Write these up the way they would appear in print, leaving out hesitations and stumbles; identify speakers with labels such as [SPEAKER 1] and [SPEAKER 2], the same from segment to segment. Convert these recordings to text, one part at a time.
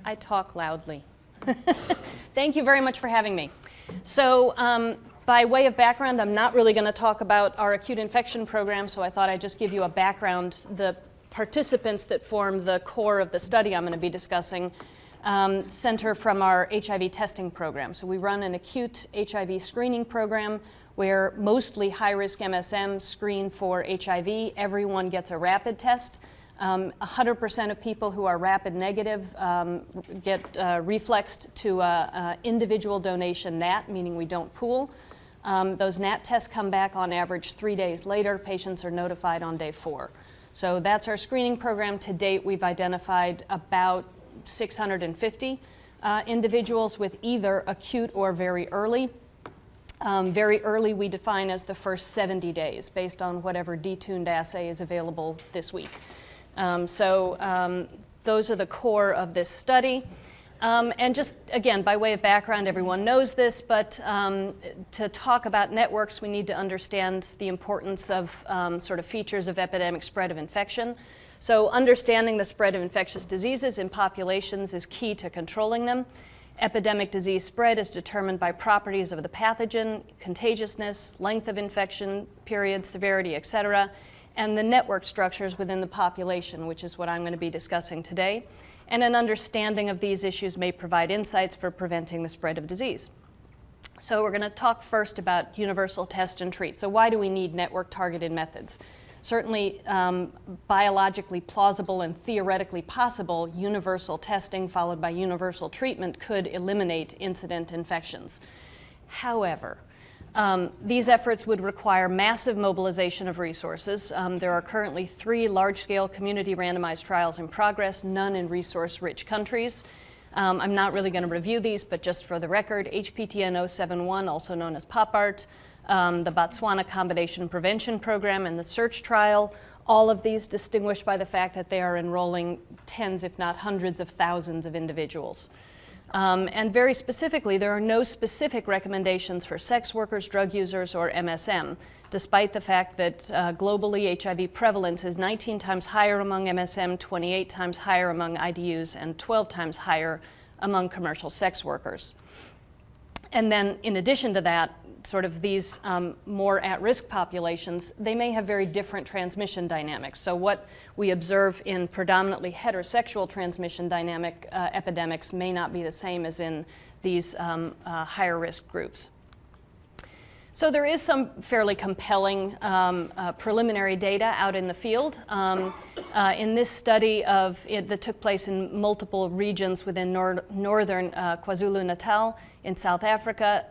[SPEAKER 1] I talk loudly. Thank you very much for having me. So by way of background, I'm not really going to talk about our acute infection program, so I thought I'd just give you a background. The participants that form the core of the study I'm going to be discussing center from our HIV testing program. So we run an acute HIV screening program where mostly high-risk MSM screen for HIV. Everyone gets a rapid test. 100% of people who are rapid negative get reflexed to individual donation NAT, meaning we don't pool. Those NAT tests come back on average 3 days later. Patients are notified on day 4. So that's our screening program. To date, we've identified about 650 individuals with either acute or very early. Very early we define as the first 70 days based on whatever detuned assay is available this week. Those are the core of this study. And just, again, by way of background, everyone knows this, but to talk about networks, we need to understand the importance of sort of features of epidemic spread of infection. So understanding the spread of infectious diseases in populations is key to controlling them. Epidemic disease spread is determined by properties of the pathogen, contagiousness, length of infection period, severity, et cetera, and the network structures within the population, which is what I'm going to be discussing today. And an understanding of these issues may provide insights for preventing the spread of disease. So we're going to talk first about universal test and treat. So why do we need network-targeted methods? Certainly biologically plausible and theoretically possible universal testing followed by universal treatment could eliminate incident infections. However, these efforts would require massive mobilization of resources. There are currently 3 large-scale community randomized trials in progress, none in resource-rich countries. I'm not really going to review these, but just for the record, HPTN 071, also known as PopArt, the Botswana Combination Prevention Program, and the SEARCH trial, all of these distinguished by the fact that they are enrolling tens, if not hundreds of thousands of individuals. And very specifically, there are no specific recommendations for sex workers, drug users, or MSM, despite the fact that globally HIV prevalence is 19 times higher among MSM, 28 times higher among IDUs, and 12 times higher among commercial sex workers. And then in addition to that, sort of these more at-risk populations, they may have very different transmission dynamics. So what we observe in predominantly heterosexual transmission dynamic epidemics may not be the same as in these higher risk groups. So there is some fairly compelling preliminary data out in the field. In this study that took place in multiple regions within northern KwaZulu-Natal in South Africa,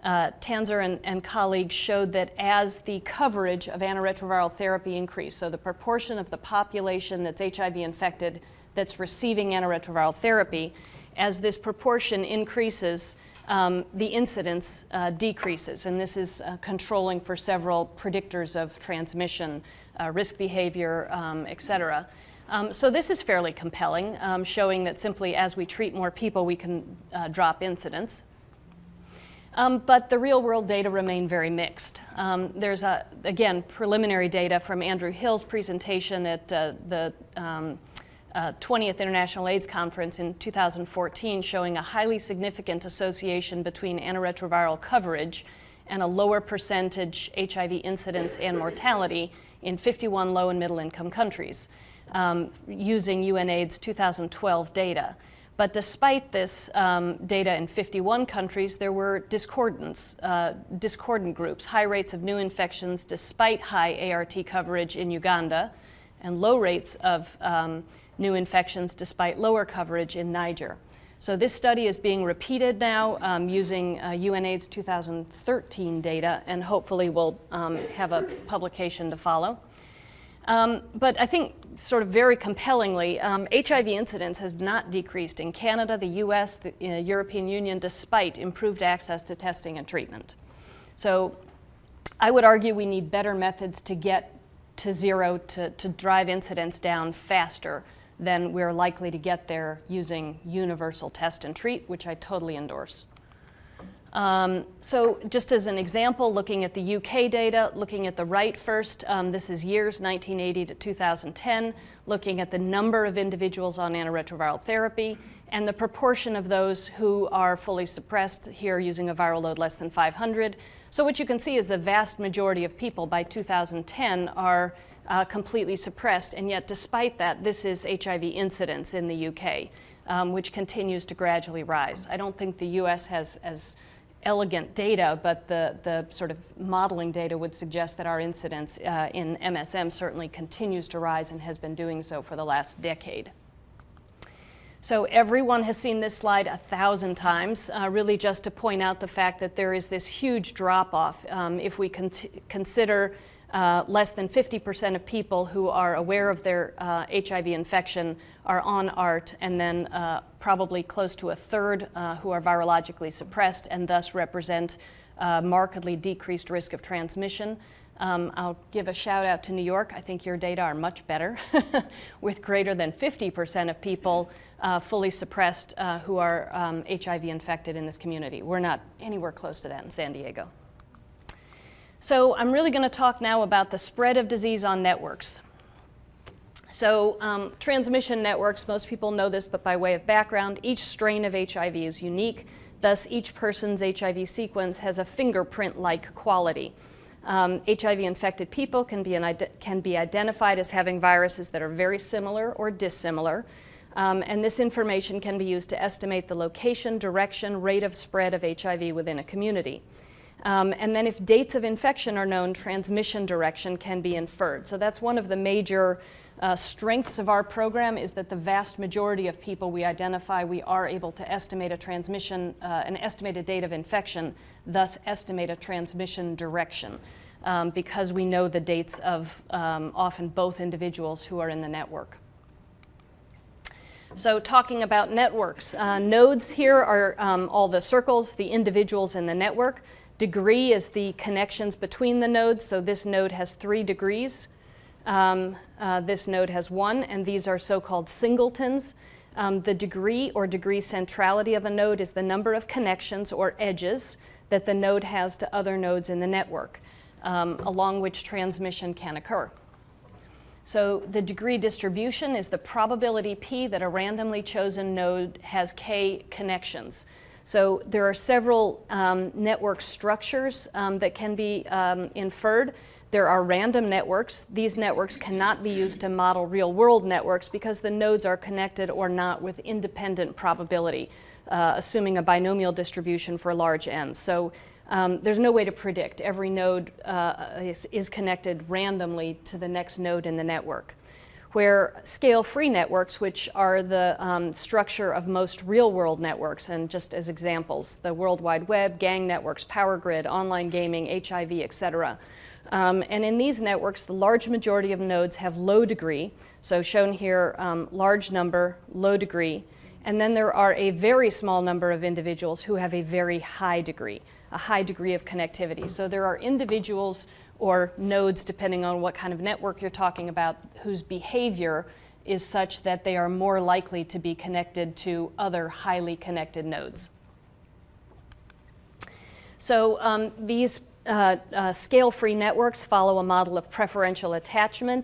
[SPEAKER 1] Tanzer and colleagues showed that as the coverage of antiretroviral therapy increased, so the proportion of the population that's HIV infected that's receiving antiretroviral therapy, as this proportion increases, the incidence decreases. And this is controlling for several predictors of transmission, risk behavior, et cetera. So this is fairly compelling, showing that simply as we treat more people, we can drop incidence. But the real-world data remain very mixed. There's, again, preliminary data from Andrew Hill's presentation at the 20th International AIDS Conference in 2014 showing a highly significant association between antiretroviral coverage and a lower percentage HIV incidence and mortality in 51 low and middle income countries using UNAIDS 2012 data. But despite this data in 51 countries, there were discordant groups, high rates of new infections despite high ART coverage in Uganda, and low rates of new infections despite lower coverage in Niger. So this study is being repeated now using UNAIDS 2013 data, and hopefully we'll have a publication to follow. But I think sort of very compellingly, HIV incidence has not decreased in Canada, the US, the European Union, despite improved access to testing and treatment. So I would argue we need better methods to get to zero, to drive incidence down faster than we're likely to get there using universal test and treat, which I totally endorse. So just as an example, looking at the UK data, looking at the right first, this is years 1980 to 2010, looking at the number of individuals on antiretroviral therapy and the proportion of those who are fully suppressed, here using a viral load less than 500. So what you can see is the vast majority of people by 2010 are completely suppressed, and yet despite that, this is HIV incidence in the UK, which continues to gradually rise. I don't think the US has as elegant data, but the sort of modeling data would suggest that our incidence in MSM certainly continues to rise and has been doing so for the last decade. So everyone has seen this slide 1,000 times, really just to point out the fact that there is this huge drop-off. If we consider less than 50% of people who are aware of their HIV infection are on ART, and then probably close to a third who are virologically suppressed and thus represent markedly decreased risk of transmission. I'll give a shout out to New York. I think your data are much better with greater than 50% of people fully suppressed who are HIV infected in this community. We're not anywhere close to that in San Diego. So I'm really going to talk now about the spread of disease on networks. So transmission networks, most people know this, but by way of background, each strain of HIV is unique. Thus, each person's HIV sequence has a fingerprint-like quality. HIV-infected people can be identified as having viruses that are very similar or dissimilar. And this information can be used to estimate the location, direction, rate of spread of HIV within a community. And then if dates of infection are known, transmission direction can be inferred. So that's one of the major strengths of our program, is that the vast majority of people we identify, we are able to estimate a transmission, an estimated date of infection, thus estimate a transmission direction, because we know the dates of often both individuals who are in the network. So talking about networks, nodes here are all the circles, the individuals in the network. Degree is the connections between the nodes, so this node has 3 degrees. This node has 1, and these are so-called singletons. The degree or degree centrality of a node is the number of connections or edges that the node has to other nodes in the network, along which transmission can occur. So the degree distribution is the probability P that a randomly chosen node has K connections. So there are several network structures that can be inferred. There are random networks. These networks cannot be used to model real-world networks because the nodes are connected or not with independent probability, assuming a binomial distribution for large n's. So there's no way to predict. Every node is connected randomly to the next node in the network. Where scale-free networks, which are the structure of most real-world networks, and just as examples, the World Wide Web, gang networks, power grid, online gaming, HIV, et cetera. And in these networks, the large majority of nodes have low degree, so shown here, large number, low degree, and then there are a very small number of individuals who have a very high degree of connectivity. So there are individuals or nodes, depending on what kind of network you're talking about, whose behavior is such that they are more likely to be connected to other highly connected nodes. So these scale-free networks follow a model of preferential attachment,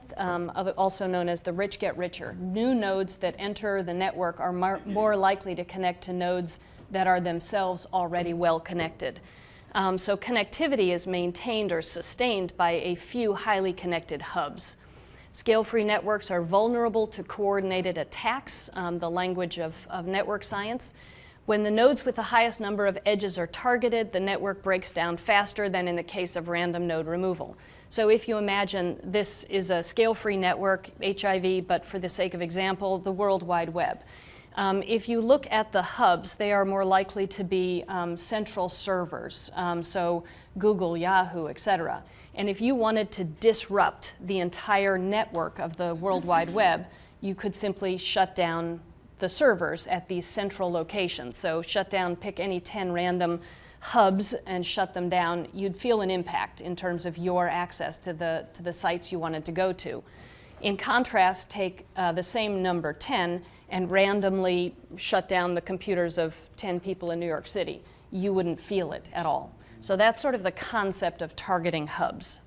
[SPEAKER 1] also known as the rich get richer. New nodes that enter the network are more likely to connect to nodes that are themselves already well connected. So connectivity is maintained or sustained by a few highly connected hubs. Scale-free networks are vulnerable to coordinated attacks, the language of network science. When the nodes with the highest number of edges are targeted, the network breaks down faster than in the case of random node removal. So if you imagine this is a scale-free network, HIV, but for the sake of example, the World Wide Web. If you look at the hubs, they are more likely to be central servers, so Google, Yahoo, et cetera. And if you wanted to disrupt the entire network of the World Wide Web, you could simply shut down the servers at these central locations. So shut down, pick any 10 random hubs and shut them down. You'd feel an impact in terms of your access to the sites you wanted to go to. In contrast, take the same number, 10, and randomly shut down the computers of 10 people in New York City. you wouldn't feel it at all. So that's sort of the concept of targeting hubs.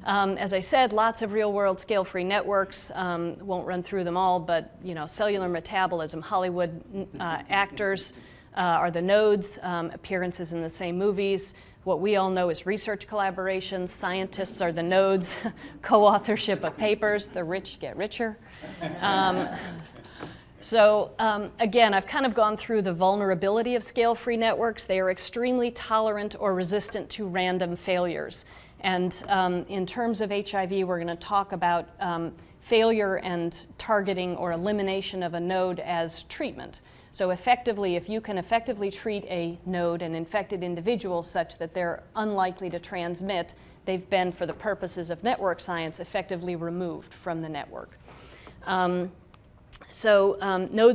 [SPEAKER 1] As I said, lots of real-world scale-free networks. Won't run through them all, but cellular metabolism, Hollywood actors are the nodes, appearances in the same movies. What we all know is research collaborations. Scientists are the nodes, co-authorship of papers. The rich get richer. So again, I've kind of gone through the vulnerability of scale-free networks. They are extremely tolerant or resistant to random failures. And in terms of HIV, we're going to talk about failure and targeting or elimination of a node as treatment. So effectively, if you can effectively treat a node, an infected individual, such that they're unlikely to transmit, they've been, for the purposes of network science, effectively removed from the network. Nodes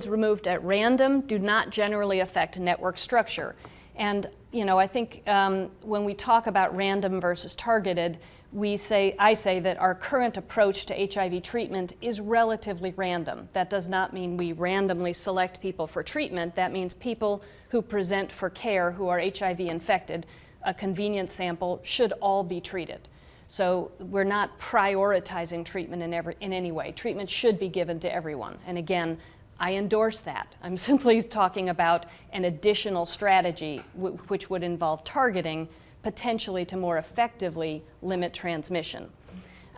[SPEAKER 1] removed at random do not generally affect network structure. And I think when we talk about random versus targeted, I say that our current approach to HIV treatment is relatively random. That does not mean we randomly select people for treatment. That means people who present for care who are HIV infected, a convenient sample, should all be treated. So we're not prioritizing treatment in any way. Treatment should be given to everyone. And again, I endorse that. I'm simply talking about an additional strategy which would involve targeting, potentially to more effectively limit transmission.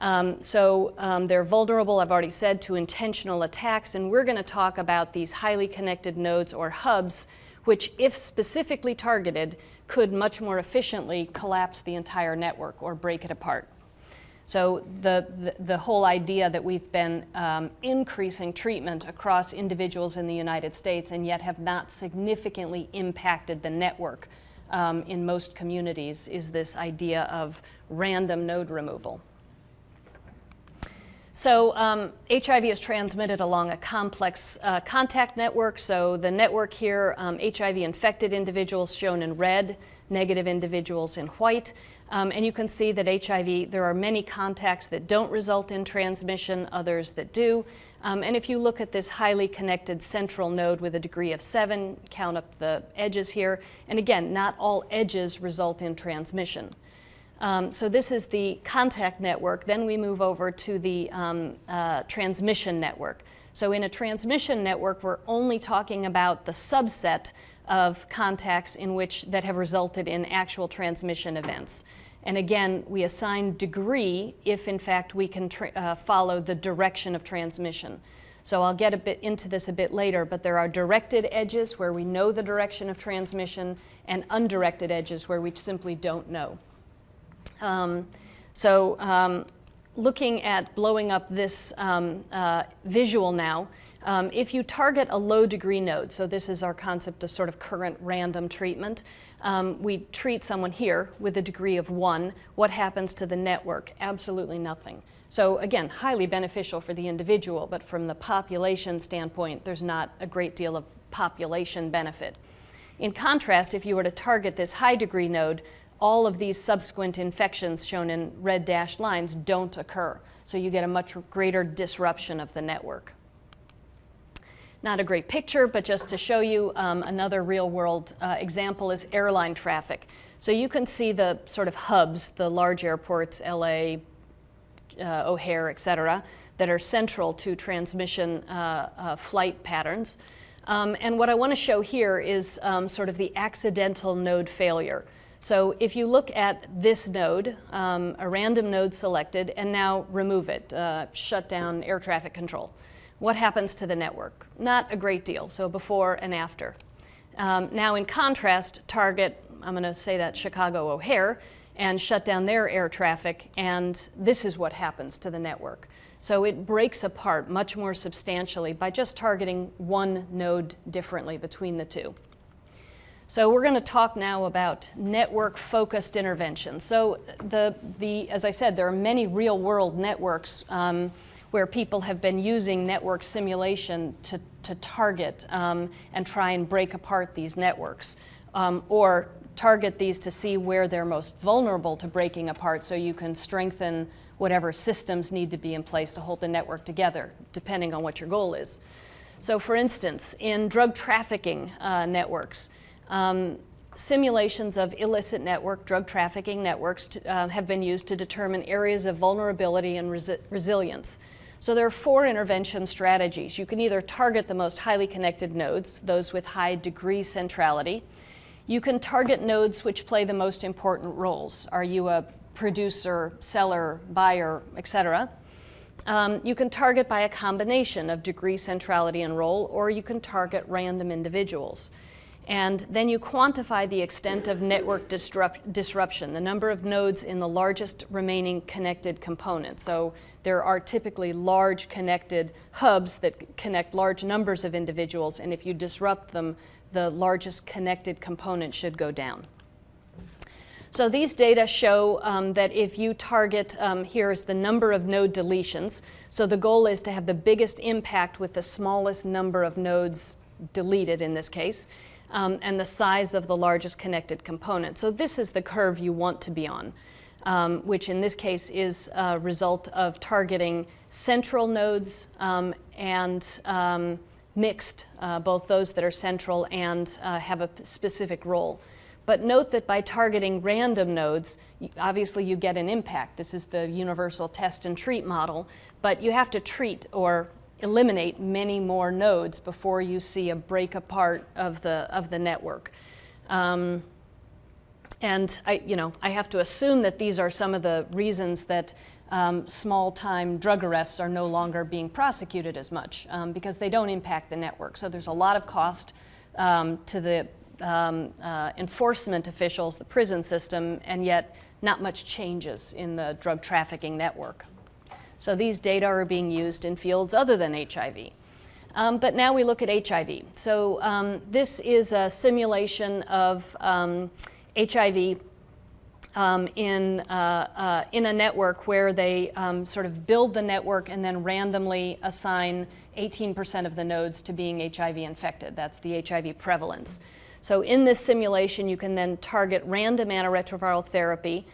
[SPEAKER 1] They're vulnerable, I've already said, to intentional attacks, and we're going to talk about these highly connected nodes or hubs, which, if specifically targeted, could much more efficiently collapse the entire network or break it apart. So the whole idea that we've been increasing treatment across individuals in the United States and yet have not significantly impacted the network in most communities is this idea of random node removal. So HIV is transmitted along a complex contact network. So the network here, HIV-infected individuals shown in red, negative individuals in white. And you can see that HIV, there are many contacts that don't result in transmission, others that do. And if you look at this highly connected central node with a degree of 7, count up the edges here. And again, not all edges result in transmission. So this is the contact network. Then we move over to the transmission network. So in a transmission network, we're only talking about the subset of contacts that have resulted in actual transmission events. And again, we assign degree if, in fact, we can follow the direction of transmission. So I'll get a bit into this a bit later, but there are directed edges where we know the direction of transmission and undirected edges where we simply don't know. Looking at blowing up this visual now, if you target a low degree node, so this is our concept of sort of current random treatment, we treat someone here with a degree of 1. What happens to the network? Absolutely nothing. So again, highly beneficial for the individual, but from the population standpoint, there's not a great deal of population benefit. In contrast, if you were to target this high degree node, all of these subsequent infections shown in red dashed lines don't occur. So you get a much greater disruption of the network. Not a great picture, but just to show you another real-world example is airline traffic. So you can see the sort of hubs, the large airports, LA, O'Hare, et cetera, that are central to transmission flight patterns. And what I want to show here is sort of the accidental node failure. So if you look at this node, a random node selected, and now remove it, shut down air traffic control. What happens to the network? Not a great deal, so before and after. Now in contrast, target, I'm going to say that Chicago O'Hare, and shut down their air traffic, and this is what happens to the network. So it breaks apart much more substantially by just targeting one node differently between the two. So we're going to talk now about network-focused interventions. So as I said, there are many real-world networks where people have been using network simulation to target and try and break apart these networks, or target these to see where they're most vulnerable to breaking apart so you can strengthen whatever systems need to be in place to hold the network together, depending on what your goal is. So for instance, in drug trafficking networks, simulations of illicit network, drug trafficking networks have been used to determine areas of vulnerability and resilience. So there are 4 intervention strategies. You can either target the most highly connected nodes, those with high degree centrality. You can target nodes which play the most important roles. Are you a producer, seller, buyer, etc.? You can target by a combination of degree, centrality, and role, or you can target random individuals. And then you quantify the extent of network disruption, the number of nodes in the largest remaining connected component. So there are typically large connected hubs that connect large numbers of individuals, and if you disrupt them, the largest connected component should go down. So these data show that if you target, here's the number of node deletions. So the goal is to have the biggest impact with the smallest number of nodes deleted in this case, and the size of the largest connected component. So this is the curve you want to be on, which in this case is a result of targeting central nodes and mixed, both those that are central and have a specific role. But note that by targeting random nodes, obviously you get an impact. This is the universal test and treat model, but you have to treat or eliminate many more nodes before you see a break apart of the network. And I have to assume that these are some of the reasons that small-time drug arrests are no longer being prosecuted as much, because they don't impact the network. So there's a lot of cost to the enforcement officials, the prison system, and yet not much changes in the drug trafficking network. So these data are being used in fields other than HIV. But now we look at HIV. So this is a simulation of HIV in a network where they sort of build the network and then randomly assign 18% of the nodes to being HIV infected. That's the HIV prevalence. So in this simulation, you can then target random antiretroviral therapy,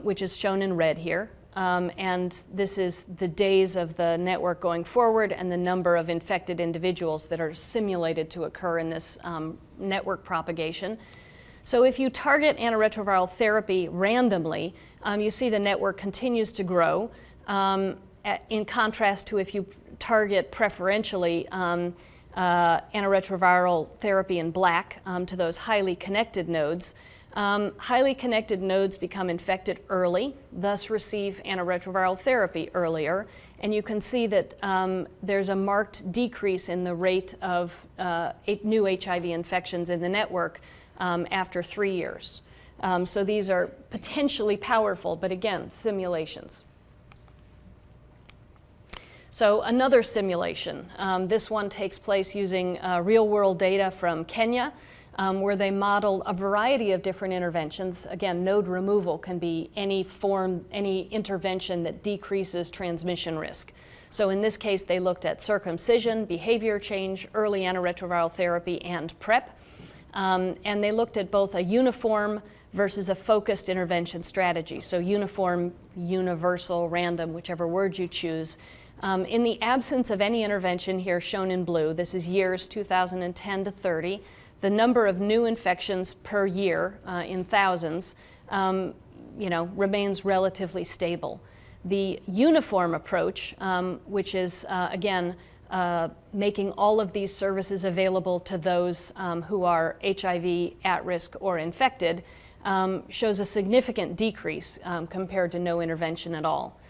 [SPEAKER 1] which is shown in red here. And this is the days of the network going forward and the number of infected individuals that are simulated to occur in this network propagation. So if you target antiretroviral therapy randomly, you see the network continues to grow, in contrast to if you target preferentially antiretroviral therapy in black to those highly connected nodes. Highly connected nodes become infected early, thus receive antiretroviral therapy earlier, and you can see that there's a marked decrease in the rate of new HIV infections in the network after 3 years. So these are potentially powerful, but again, simulations. So another simulation. This one takes place using real-world data from Kenya, where they model a variety of different interventions. Again, node removal can be any intervention that decreases transmission risk. So in this case, they looked at circumcision, behavior change, early antiretroviral therapy, and PrEP. And they looked at both a uniform versus a focused intervention strategy. So uniform, universal, random, whichever word you choose. In the absence of any intervention here shown in blue, this is years 2010 to 30, the number of new infections per year in thousands remains relatively stable. The uniform approach, which is again making all of these services available to those who are HIV at risk or infected, shows a significant decrease compared to no intervention at all.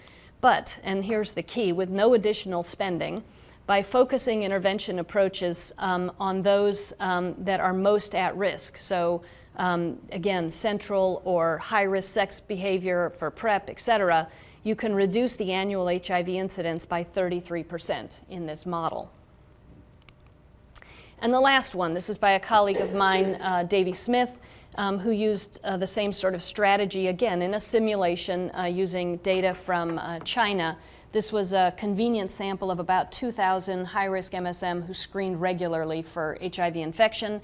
[SPEAKER 1] But, and here's the key, with no additional spending, by focusing intervention approaches on those that are most at risk, so again, central or high-risk sex behavior for PrEP, et cetera, you can reduce the annual HIV incidence by 33% in this model. And the last one, this is by a colleague of mine, Davey Smith, who used the same sort of strategy, again, in a simulation using data from China. This was a convenient sample of about 2,000 high-risk MSM who screened regularly for HIV infection,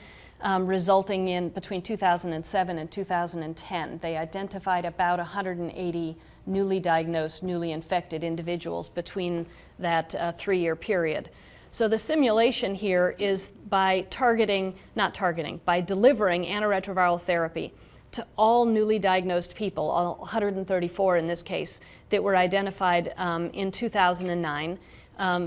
[SPEAKER 1] resulting in between 2007 and 2010. They identified about 180 newly diagnosed, newly infected individuals between that 3-year period. So the simulation here is by delivering antiretroviral therapy to all newly diagnosed people, all 134 in this case, that were identified in 2009.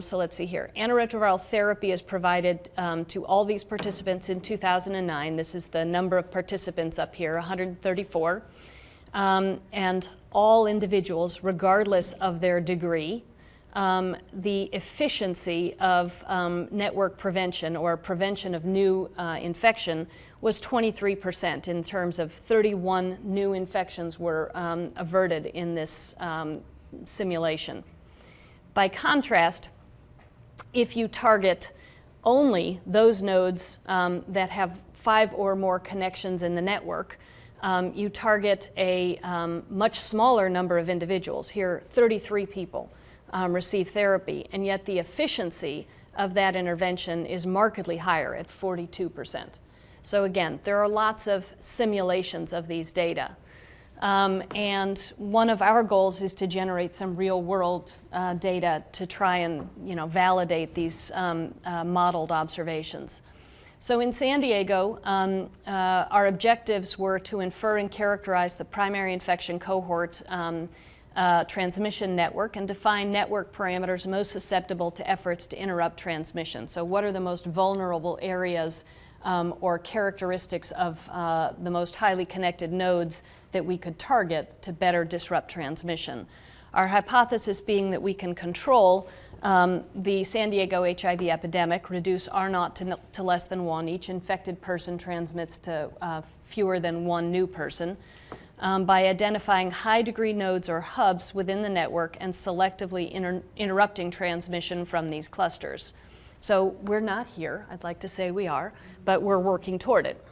[SPEAKER 1] So let's see here. Antiretroviral therapy is provided to all these participants in 2009. This is the number of participants up here, 134. And all individuals, regardless of their degree. The efficiency of network prevention or prevention of new infection was 23% in terms of 31 new infections were averted in this simulation. By contrast, if you target only those nodes that have 5 or more connections in the network, you target a much smaller number of individuals. Here, 33 people receive therapy, and yet the efficiency of that intervention is markedly higher at 42%. So again, there are lots of simulations of these data. And one of our goals is to generate some real-world data to try and validate these modeled observations. So in San Diego, our objectives were to infer and characterize the primary infection cohort transmission network and define network parameters most susceptible to efforts to interrupt transmission. So what are the most vulnerable areas or characteristics of the most highly connected nodes that we could target to better disrupt transmission? Our hypothesis being that we can control the San Diego HIV epidemic, reduce R0 to less than 1. Each infected person transmits to fewer than 1 new person by identifying high-degree nodes or hubs within the network and selectively interrupting transmission from these clusters. So we're not here. I'd like to say we are, but we're working toward it.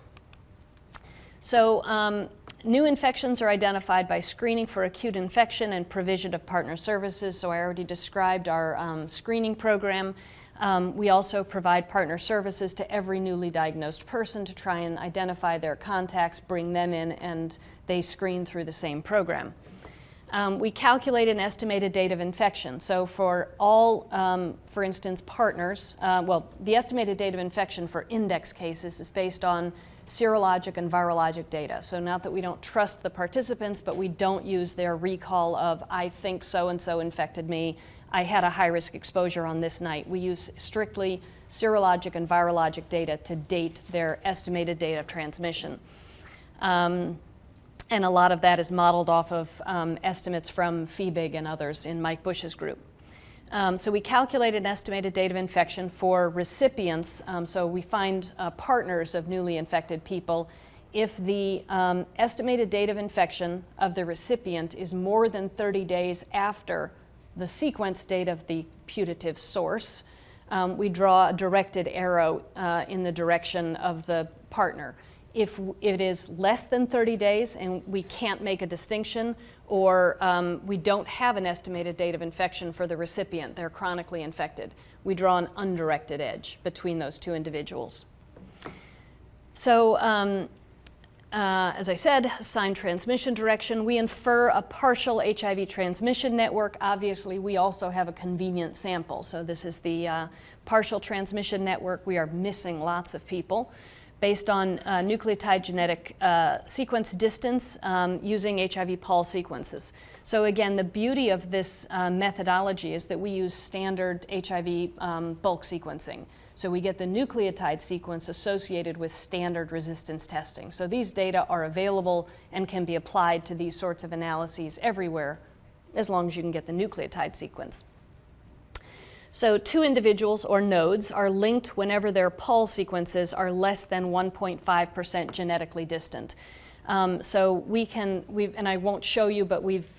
[SPEAKER 1] So new infections are identified by screening for acute infection and provision of partner services. So I already described our screening program. We also provide partner services to every newly diagnosed person to try and identify their contacts, bring them in, and they screen through the same program. We calculate an estimated date of infection. So for all, for instance, partners, the estimated date of infection for index cases is based on serologic and virologic data. So not that we don't trust the participants, but we don't use their recall of, I think so-and-so infected me, I had a high-risk exposure on this night. We use strictly serologic and virologic data to date their estimated date of transmission. And a lot of that is modeled off of estimates from FEBIG and others in Mike Bush's group. So we calculate an estimated date of infection for recipients. So we find partners of newly infected people. If the estimated date of infection of the recipient is more than 30 days after the sequence date of the putative source, we draw a directed arrow in the direction of the partner. If it is less than 30 days and we can't make a distinction, or we don't have an estimated date of infection for the recipient, they're chronically infected, we draw an undirected edge between those two individuals. So as I said, assigned transmission direction, we infer a partial HIV transmission network. Obviously, we also have a convenient sample. So this is the partial transmission network. We are missing lots of people based on nucleotide genetic sequence distance using HIV pol sequences. So again, the beauty of this methodology is that we use standard HIV bulk sequencing. So we get the nucleotide sequence associated with standard resistance testing. So these data are available and can be applied to these sorts of analyses everywhere, as long as you can get the nucleotide sequence. So two individuals or nodes are linked whenever their pol sequences are less than 1.5% genetically distant. So and I won't show you, but we've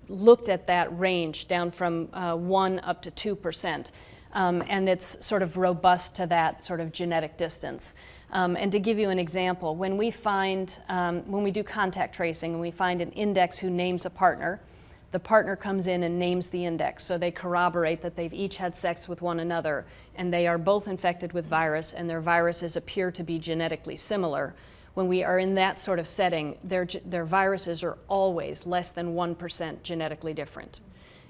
[SPEAKER 1] looked at that range down from 1 up to 2%. And it's sort of robust to that sort of genetic distance. And to give you an example, when we do contact tracing and we find an index who names a partner, the partner comes in and names the index. So they corroborate that they've each had sex with one another and they are both infected with virus and their viruses appear to be genetically similar. When we are in that sort of setting, their viruses are always less than 1% genetically different.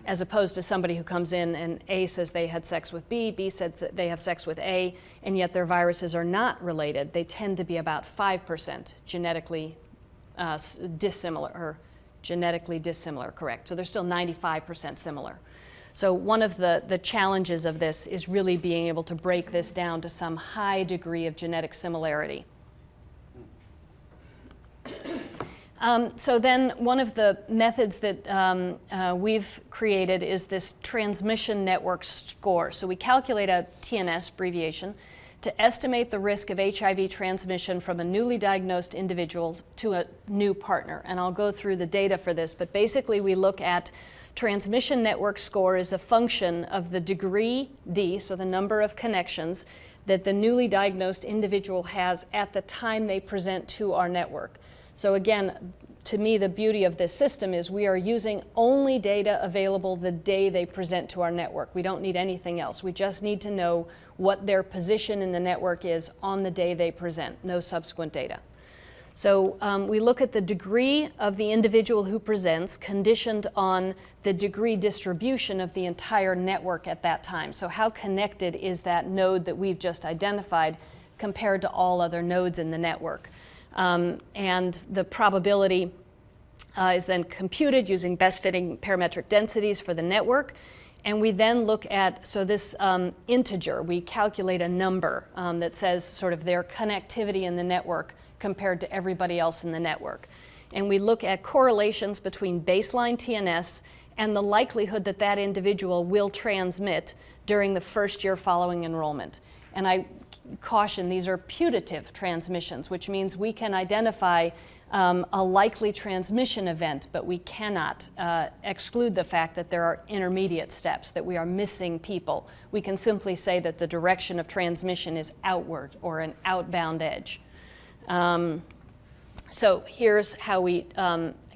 [SPEAKER 1] as opposed to somebody who comes in and A says they had sex with B, B said that they have sex with A, and yet their viruses are not related. They tend to be about 5% genetically dissimilar, or genetically dissimilar, correct. So they're still 95% similar. So one of the challenges of this is really being able to break this down to some high degree of genetic similarity. So then one of the methods that we've created is this transmission network score. So we calculate a TNS abbreviation to estimate the risk of HIV transmission from a newly diagnosed individual to a new partner. And I'll go through the data for this, but basically we look at transmission network score as a function of the degree D, so the number of connections that the newly diagnosed individual has at the time they present to our network. So again, to me, the beauty of this system is we are using only data available the day they present to our network. We don't need anything else. We just need to know what their position in the network is on the day they present, no subsequent data. So we look at the degree of the individual who presents conditioned on the degree distribution of the entire network at that time. So how connected is that node that we've just identified compared to all other nodes in the network? And the probability is then computed using best fitting parametric densities for the network. And we then look at, so this integer, we calculate a number that says sort of their connectivity in the network compared to everybody else in the network. And we look at correlations between baseline TNS and the likelihood that that individual will transmit during the first year following enrollment. And I caution, these are putative transmissions, which means we can identify a likely transmission event, but we cannot exclude the fact that there are intermediate steps, that we are missing people. We can simply say that the direction of transmission is outward or an outbound edge. So here's how we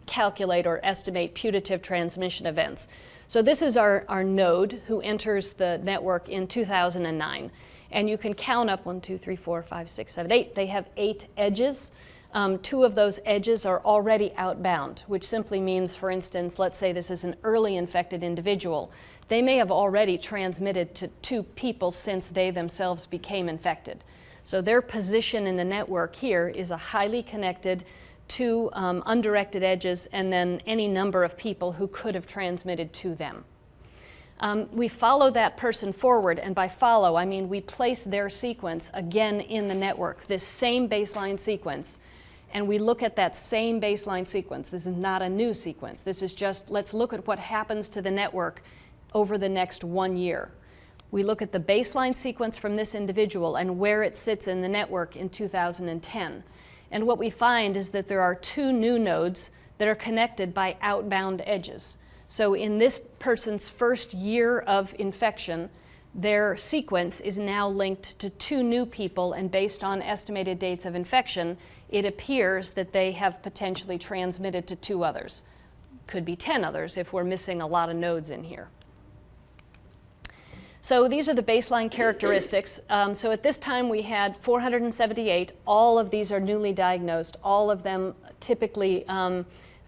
[SPEAKER 1] calculate or estimate putative transmission events. So this is our node who enters the network in 2009. And you can count up 1, 2, 3, 4, 5, 6, 7, 8. They have 8 edges. 2 of those edges are already outbound, which simply means, for instance, let's say this is an early infected individual. They may have already transmitted to 2 people since they themselves became infected. So their position in the network here is a highly connected 2 undirected edges and then any number of people who could have transmitted to them. We follow that person forward, and by follow, I mean we place their sequence again in the network, this same baseline sequence, and we look at that same baseline sequence. This is not a new sequence. This is just, let's look at what happens to the network over the next 1 year. We look at the baseline sequence from this individual and where it sits in the network in 2010. And what we find is that there are 2 new nodes that are connected by outbound edges. So in this person's first year of infection, their sequence is now linked to 2 new people, and based on estimated dates of infection, it appears that they have potentially transmitted to 2 others. Could be 10 others if we're missing a lot of nodes in here. So these are the baseline characteristics. So at this time we had 478. All of these are newly diagnosed. All of them typically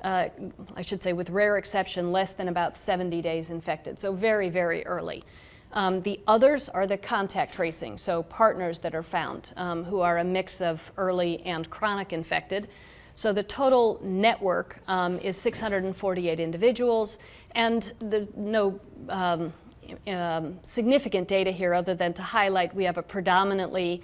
[SPEAKER 1] I should say with rare exception, less than about 70 days infected, so very, very early. The others are the contact tracing, so partners that are found who are a mix of early and chronic infected. So the total network is 648 individuals, and no significant data here other than to highlight we have a predominantly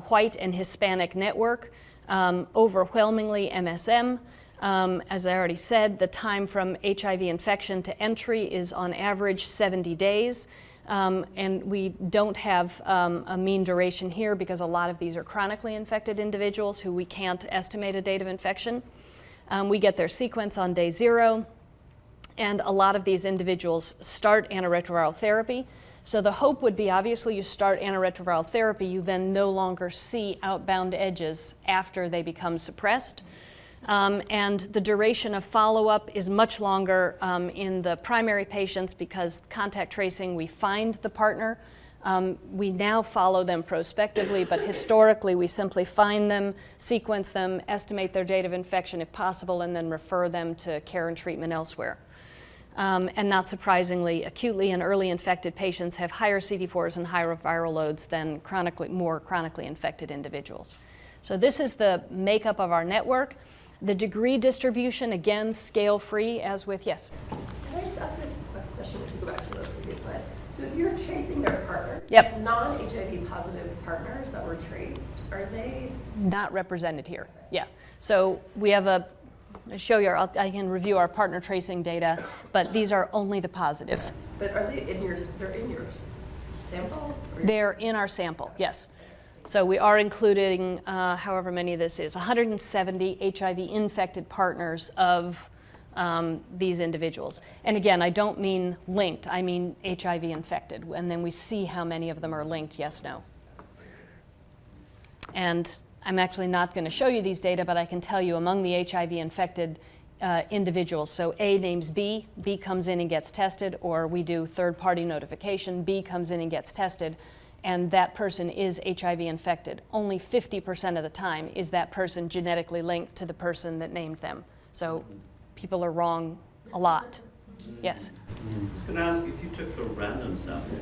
[SPEAKER 1] white and Hispanic network, overwhelmingly MSM. As I already said, the time from HIV infection to entry is on average 70 days. And we don't have a mean duration here because a lot of these are chronically infected individuals who we can't estimate a date of infection. We get their sequence on day 0. And a lot of these individuals start antiretroviral therapy. So the hope would be, obviously, you start antiretroviral therapy, you then no longer see outbound edges after they become suppressed. And the duration of follow-up is much longer in the primary patients because contact tracing, we find the partner. We now follow them prospectively, but historically we simply find them, sequence them, estimate their date of infection if possible, and then refer them to care and treatment elsewhere. And not surprisingly, acutely and early infected patients have higher CD4s and higher viral loads than more chronically infected individuals. So this is the makeup of our network. The degree distribution, again, scale-free, as with, yes?
[SPEAKER 2] Can I just ask a question to go back to the previous slide? So if you're tracing their partner,
[SPEAKER 1] Yep.
[SPEAKER 2] non-HIV positive partners that were traced, are they?
[SPEAKER 1] Not represented here, yeah. So we have I'll show you, I can review our partner tracing data, but these are only the positives.
[SPEAKER 2] But are they in your sample?
[SPEAKER 1] They're in our sample, yes. So we are including, however many this is, 170 HIV-infected partners of these individuals. And again, I don't mean linked, I mean HIV-infected. And then we see how many of them are linked, yes, no. And I'm actually not going to show you these data, but I can tell you among the HIV-infected individuals, so A names B, B comes in and gets tested, or we do third-party notification, B comes in and gets tested, and that person is HIV infected. Only 50% of the time is that person genetically linked to the person that named them. So people are wrong a lot. Yes?
[SPEAKER 3] I was going to ask, if you took a random sample,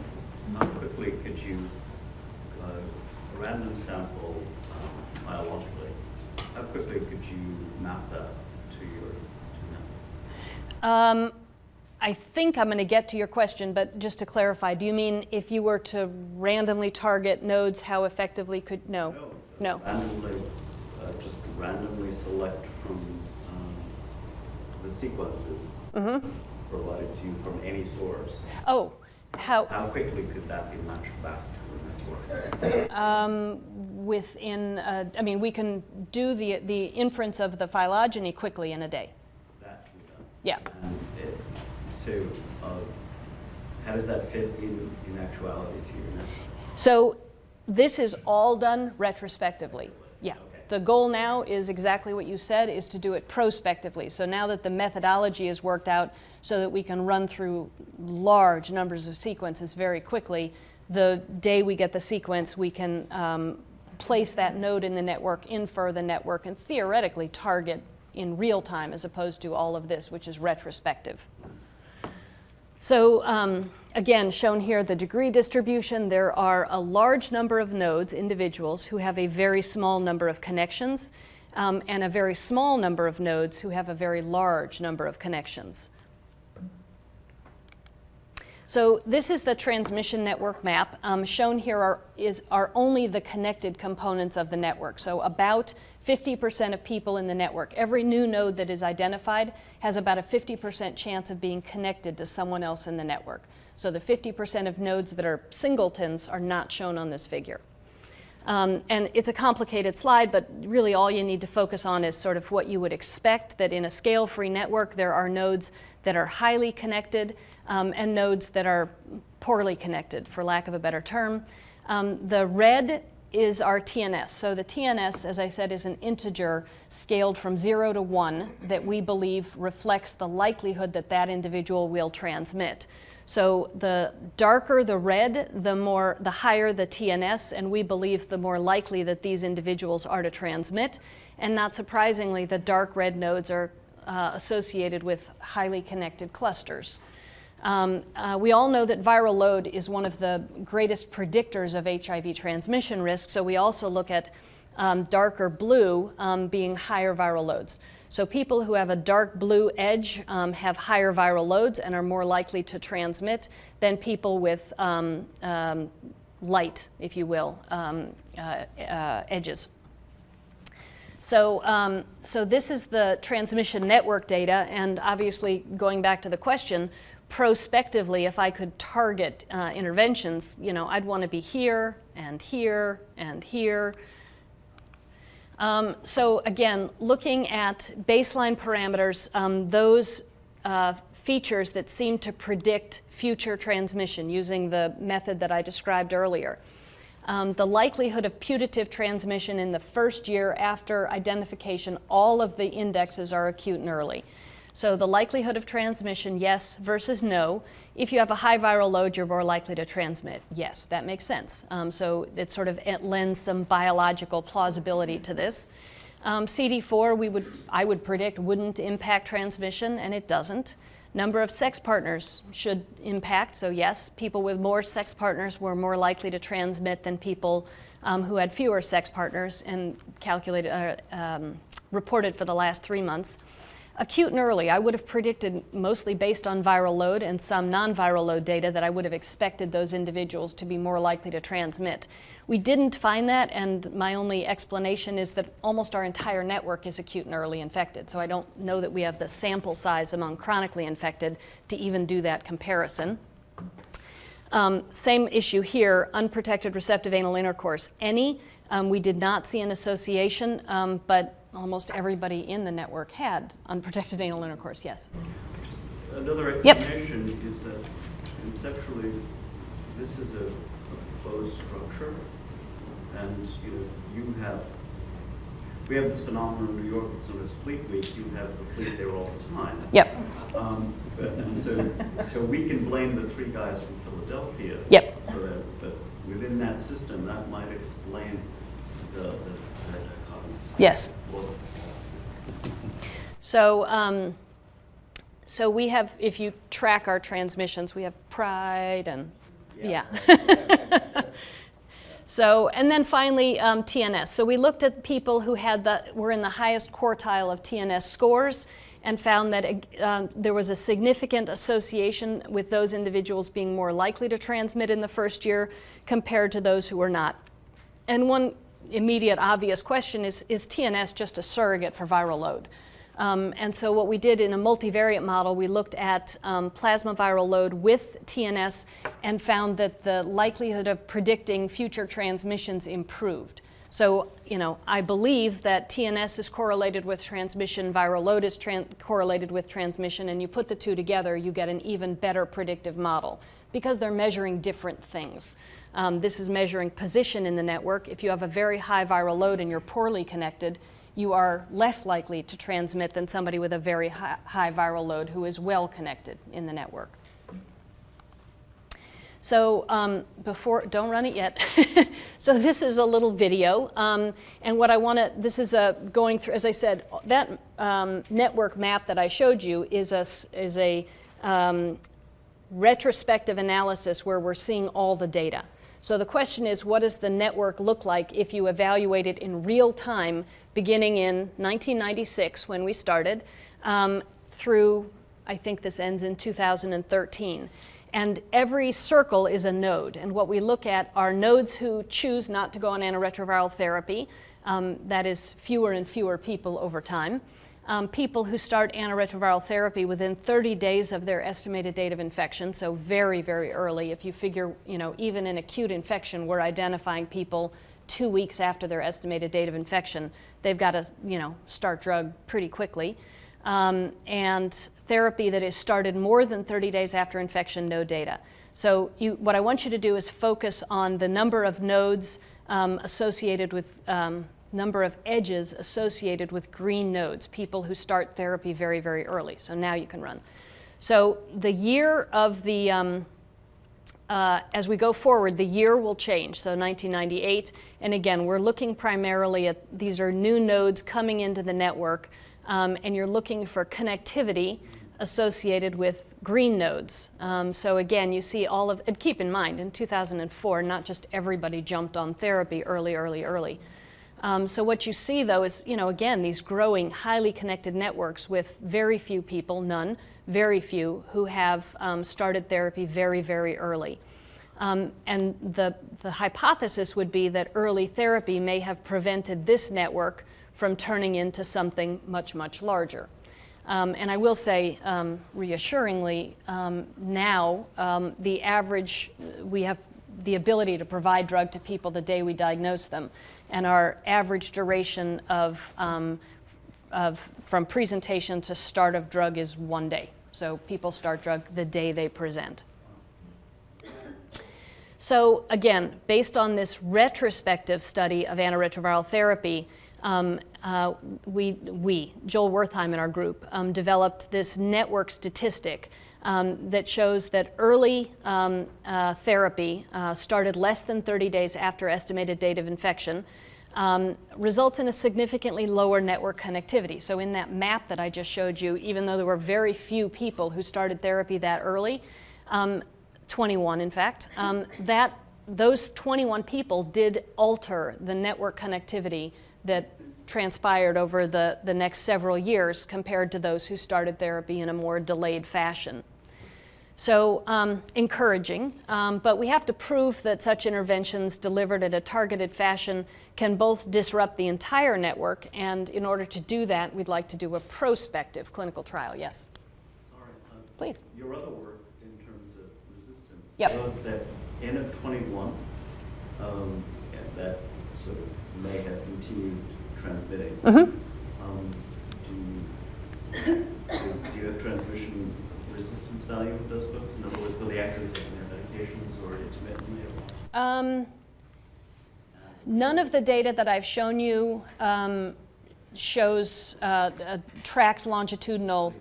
[SPEAKER 3] how quickly could you, a random sample biologically, how quickly could you map that to your network?
[SPEAKER 1] I think I'm going to get to your question, but just to clarify, do you mean if you were to randomly target nodes, how effectively could, no.
[SPEAKER 3] Randomly, just randomly select from the sequences provided to you from any source.
[SPEAKER 1] Oh, how
[SPEAKER 3] quickly could that be matched back to the network?
[SPEAKER 1] Within, I mean, we can do the inference of the phylogeny quickly in a day.
[SPEAKER 3] That can be done.
[SPEAKER 1] Yeah.
[SPEAKER 3] And so how does that fit in actuality to your network?
[SPEAKER 1] So this is all done retrospectively. Yeah.
[SPEAKER 3] Okay.
[SPEAKER 1] The goal now is exactly what you said, is to do it prospectively. So now that the methodology is worked out so that we can run through large numbers of sequences very quickly, the day we get the sequence, we can place that node in the network, infer the network, and theoretically target in real time as opposed to all of this, which is retrospective. So again, shown here the degree distribution. There are a large number of nodes, individuals, who have a very small number of connections, and a very small number of nodes who have a very large number of connections. So this is the transmission network map. Shown here are only the connected components of the network. So about 50% of people in the network. Every new node that is identified has about a 50% chance of being connected to someone else in the network. So the 50% of nodes that are singletons are not shown on this figure. And it's a complicated slide, but really all you need to focus on is sort of what you would expect, that in a scale-free network there are nodes that are highly connected and nodes that are poorly connected, for lack of a better term. The red is our TNS. So the TNS, as I said, is an integer scaled from 0 to 1 that we believe reflects the likelihood that that individual will transmit. So the darker the red, the higher the TNS, and we believe the more likely that these individuals are to transmit. And not surprisingly, the dark red nodes are associated with highly connected clusters. We all know that viral load is one of the greatest predictors of HIV transmission risk, so we also look at darker blue being higher viral loads. So people who have a dark blue edge have higher viral loads and are more likely to transmit than people with light, if you will, edges. So, so this is the transmission network data, and obviously going back to the question, prospectively, if I could target interventions, you know, I'd want to be here and here and here. So again, looking at baseline parameters, those features that seem to predict future transmission using the method that I described earlier. The likelihood of putative transmission in the first year after identification, all of the indexes are acute and early. So the likelihood of transmission, yes versus no. If you have a high viral load, you're more likely to transmit. Yes, that makes sense. So it lends some biological plausibility to this. CD4, I would predict, wouldn't impact transmission, and it doesn't. Number of sex partners should impact. So yes, people with more sex partners were more likely to transmit than people who had fewer sex partners, and reported for the last 3 months. Acute and early, I would have predicted, mostly based on viral load and some non-viral load data, that I would have expected those individuals to be more likely to transmit. We didn't find that, and my only explanation is that almost our entire network is acute and early infected, so I don't know that we have the sample size among chronically infected to even do that comparison. Same issue here, unprotected receptive anal intercourse. We did not see an association, but almost everybody in the network had unprotected anal intercourse, yes.
[SPEAKER 3] Another explanation is that conceptually, this is a closed structure, and we have this phenomenon in New York that's known as Fleet Week. You have the fleet there all the time.
[SPEAKER 1] Yep.
[SPEAKER 3] And so we can blame the 3 guys from Philadelphia
[SPEAKER 1] Yep.
[SPEAKER 3] for that, but within that system, that might explain the dichotomy.
[SPEAKER 1] Yes. So, so we have, if you track our transmissions, we have Pride and, yeah. So, and then finally, TNS. So we looked at people who were in the highest quartile of TNS scores and found that there was a significant association with those individuals being more likely to transmit in the first year compared to those who were not. And one immediate obvious question is TNS just a surrogate for viral load? And so what we did in a multivariate model, we looked at plasma viral load with TNS and found that the likelihood of predicting future transmissions improved. So, I believe that TNS is correlated with transmission, viral load is correlated with transmission, and you put the two together, you get an even better predictive model because they're measuring different things. This is measuring position in the network. If you have a very high viral load and you're poorly connected, you are less likely to transmit than somebody with a very high viral load who is well connected in the network. So don't run it yet. So this is a little video, and what I want to, this is going through, as I said, that network map that I showed you is a retrospective analysis where we're seeing all the data. So the question is, what does the network look like if you evaluate it in real time, beginning in 1996 when we started, through, I think this ends in 2013. And every circle is a node. And what we look at are nodes who choose not to go on antiretroviral therapy. That is fewer and fewer people over time. People who start antiretroviral therapy within 30 days of their estimated date of infection, so very, very early. If you figure, even in acute infection, we're identifying people 2 weeks after their estimated date of infection. They've got to, start drug pretty quickly. And therapy that is started more than 30 days after infection, no data. So what I want you to do is focus on the number of nodes associated with number of edges associated with green nodes, people who start therapy very, very early. So now you can run. So the year of the, as we go forward, the year will change, so 1998. And again, we're looking primarily at, these are new nodes coming into the network, and you're looking for connectivity associated with green nodes. So again, you see all of, and keep in mind, in 2004, not just everybody jumped on therapy early. So what you see, though, is, again, these growing, highly connected networks with very few people, none, very few, who have started therapy very, very early. And the hypothesis would be that early therapy may have prevented this network from turning into something much, much larger. And I will say, reassuringly, now the average, we have the ability to provide drug to people the day we diagnose them. And our average duration from presentation to start of drug is 1 day. So people start drug the day they present. So again, based on this retrospective study of antiretroviral therapy, Joel Wertheim in our group, developed this network statistic that shows that early therapy started less than 30 days after estimated date of infection results in a significantly lower network connectivity. So in that map that I just showed you, even though there were very few people who started therapy that early, 21 in fact, those 21 people did alter the network connectivity that transpired over the next several years compared to those who started therapy in a more delayed fashion. So encouraging, but we have to prove that such interventions delivered in a targeted fashion can both disrupt the entire network, and in order to do that, we'd like to do a prospective clinical trial. Yes?
[SPEAKER 3] Sorry,
[SPEAKER 1] Please.
[SPEAKER 3] Your other work in terms of resistance
[SPEAKER 1] Yep.
[SPEAKER 3] showed that N of 21, that sort of may have continued transmitting.
[SPEAKER 1] Mm-hmm.
[SPEAKER 3] Do you have transmission resistance value of those folks? In other words, will they actually take their medications or intermittently?
[SPEAKER 1] None of the data that I've shown you shows tracks longitudinal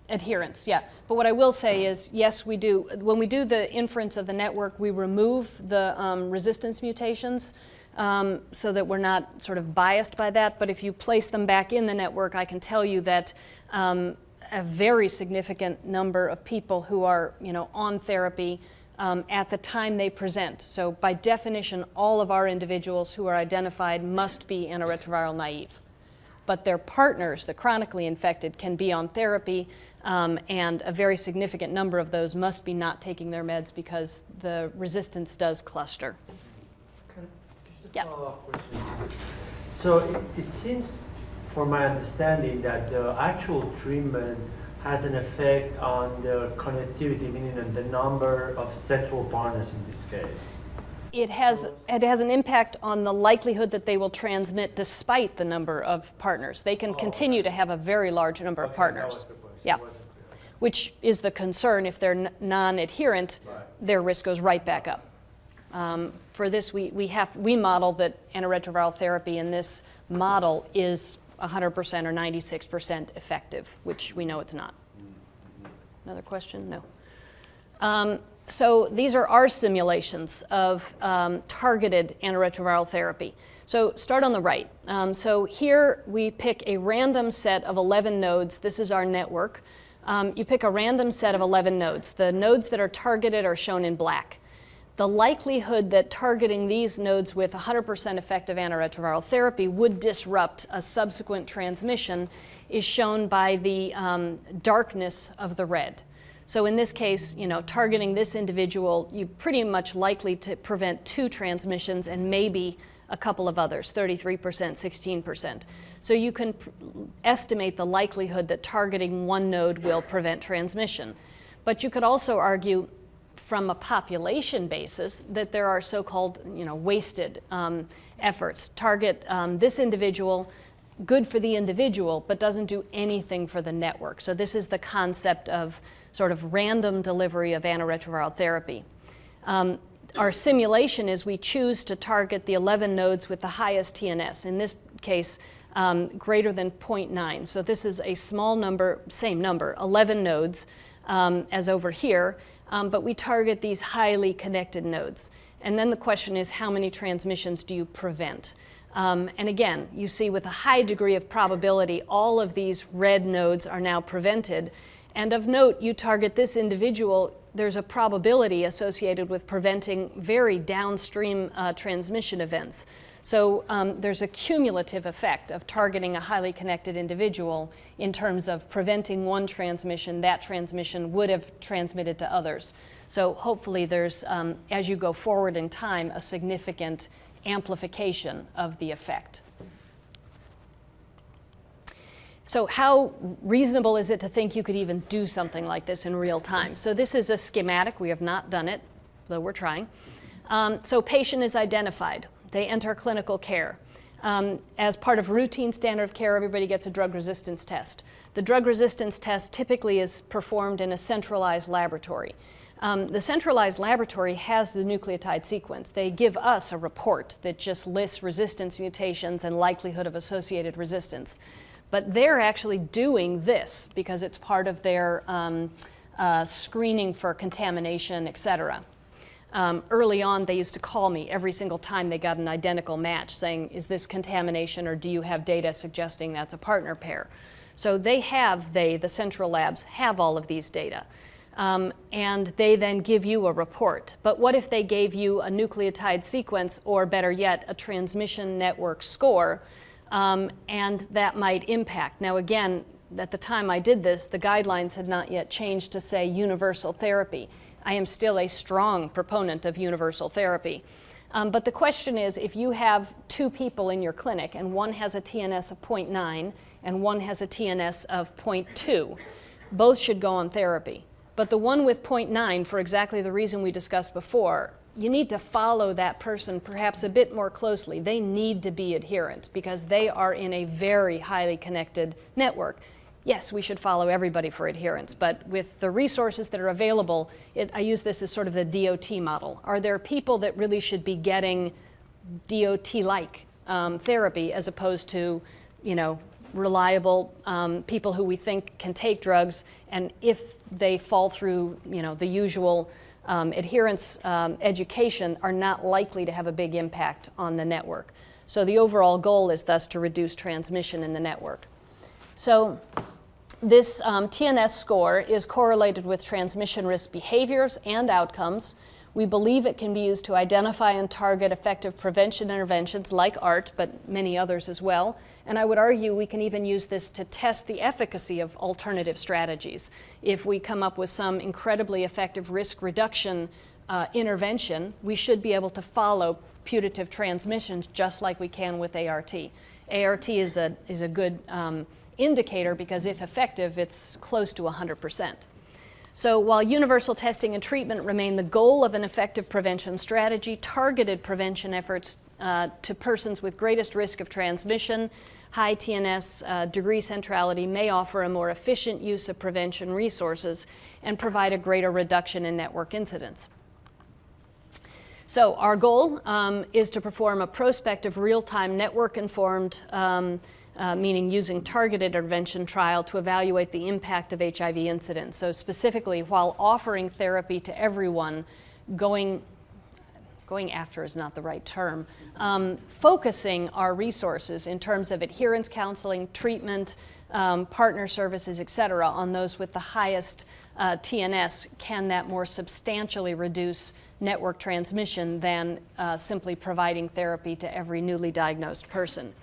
[SPEAKER 1] adherence. Yeah, but what I will say is, yes, we do. When we do the inference of the network, we remove the resistance mutations so that we're not sort of biased by that. But if you place them back in the network, I can tell you that a very significant number of people who are, on therapy at the time they present. So by definition, all of our individuals who are identified must be antiretroviral naive. But their partners, the chronically infected, can be on therapy, and a very significant number of those must be not taking their meds because the resistance does cluster.
[SPEAKER 4] Just a follow-up question. So it seems, from my understanding, that the actual treatment has an effect on the connectivity, meaning the number of sexual partners in this case.
[SPEAKER 1] It has an impact on the likelihood that they will transmit despite the number of partners. They can continue to have a very large number of partners. That was the question. Yeah, which is the concern. If they're non-adherent, their risk goes right back up. For this, we model that antiretroviral therapy in this model is 100% or 96% effective, which we know it's not. Another question? No. So these are our simulations of targeted antiretroviral therapy. So start on the right. So here we pick a random set of 11 nodes. This is our network. You pick a random set of 11 nodes. The nodes that are targeted are shown in black. The likelihood that targeting these nodes with 100% effective antiretroviral therapy would disrupt a subsequent transmission is shown by the darkness of the red. So in this case, targeting this individual, you're pretty much likely to prevent 2 transmissions and maybe a couple of others, 33%, 16%. So you can estimate the likelihood that targeting one node will prevent transmission. But you could also argue from a population basis that there are so-called wasted efforts. Target this individual, good for the individual, but doesn't do anything for the network. So this is the concept of sort of random delivery of antiretroviral therapy. Our simulation is we choose to target the 11 nodes with the highest TNS. In this case, greater than 0.9. So this is a small number, same number, 11 nodes as over here. But we target these highly connected nodes. And then the question is, how many transmissions do you prevent? And again, you see with a high degree of probability, all of these red nodes are now prevented. And of note, you target this individual, there's a probability associated with preventing very downstream transmission events. So there's a cumulative effect of targeting a highly connected individual in terms of preventing one transmission. That transmission would have transmitted to others. So hopefully there's, as you go forward in time, a significant amplification of the effect. So how reasonable is it to think you could even do something like this in real time? So this is a schematic. We have not done it, though we're trying. So patient is identified. They enter clinical care. As part of routine standard of care, everybody gets a drug resistance test. The drug resistance test typically is performed in a centralized laboratory. The centralized laboratory has the nucleotide sequence. They give us a report that just lists resistance mutations and likelihood of associated resistance. But they're actually doing this because it's part of their screening for contamination, et cetera. Early on, they used to call me every single time they got an identical match saying, is this contamination or do you have data suggesting that's a partner pair? So the central labs have all of these data. And they then give you a report. But what if they gave you a nucleotide sequence, or better yet, a transmission network score, and that might impact? Now again, at the time I did this, the guidelines had not yet changed to say universal therapy. I am still a strong proponent of universal therapy. But the question is, if you have two people in your clinic and one has a TNS of 0.9 and one has a TNS of 0.2, both should go on therapy. But the one with 0.9, for exactly the reason we discussed before, you need to follow that person perhaps a bit more closely. They need to be adherent because they are in a very highly connected network. Yes, we should follow everybody for adherence, but with the resources that are available, I use this as sort of the DOT model. Are there people that really should be getting DOT-like therapy as opposed to, reliable people who we think can take drugs, and if they fall through, the usual adherence education, are not likely to have a big impact on the network. So the overall goal is thus to reduce transmission in the network. So this TNS score is correlated with transmission risk behaviors and outcomes. We believe it can be used to identify and target effective prevention interventions like ART, but many others as well. And I would argue we can even use this to test the efficacy of alternative strategies. If we come up with some incredibly effective risk reduction intervention, we should be able to follow putative transmissions just like we can with ART. ART is a good indicator because if effective, it's close to 100%. So while universal testing and treatment remain the goal of an effective prevention strategy, targeted prevention efforts to persons with greatest risk of transmission, high TNS, degree centrality may offer a more efficient use of prevention resources and provide a greater reduction in network incidence. So our goal is to perform a prospective real-time network-informed meaning using targeted intervention trial to evaluate the impact of HIV incidence. So specifically, while offering therapy to everyone, going after is not the right term, focusing our resources in terms of adherence counseling, treatment, partner services, et cetera, on those with the highest TNS, can that more substantially reduce network transmission than simply providing therapy to every newly diagnosed person.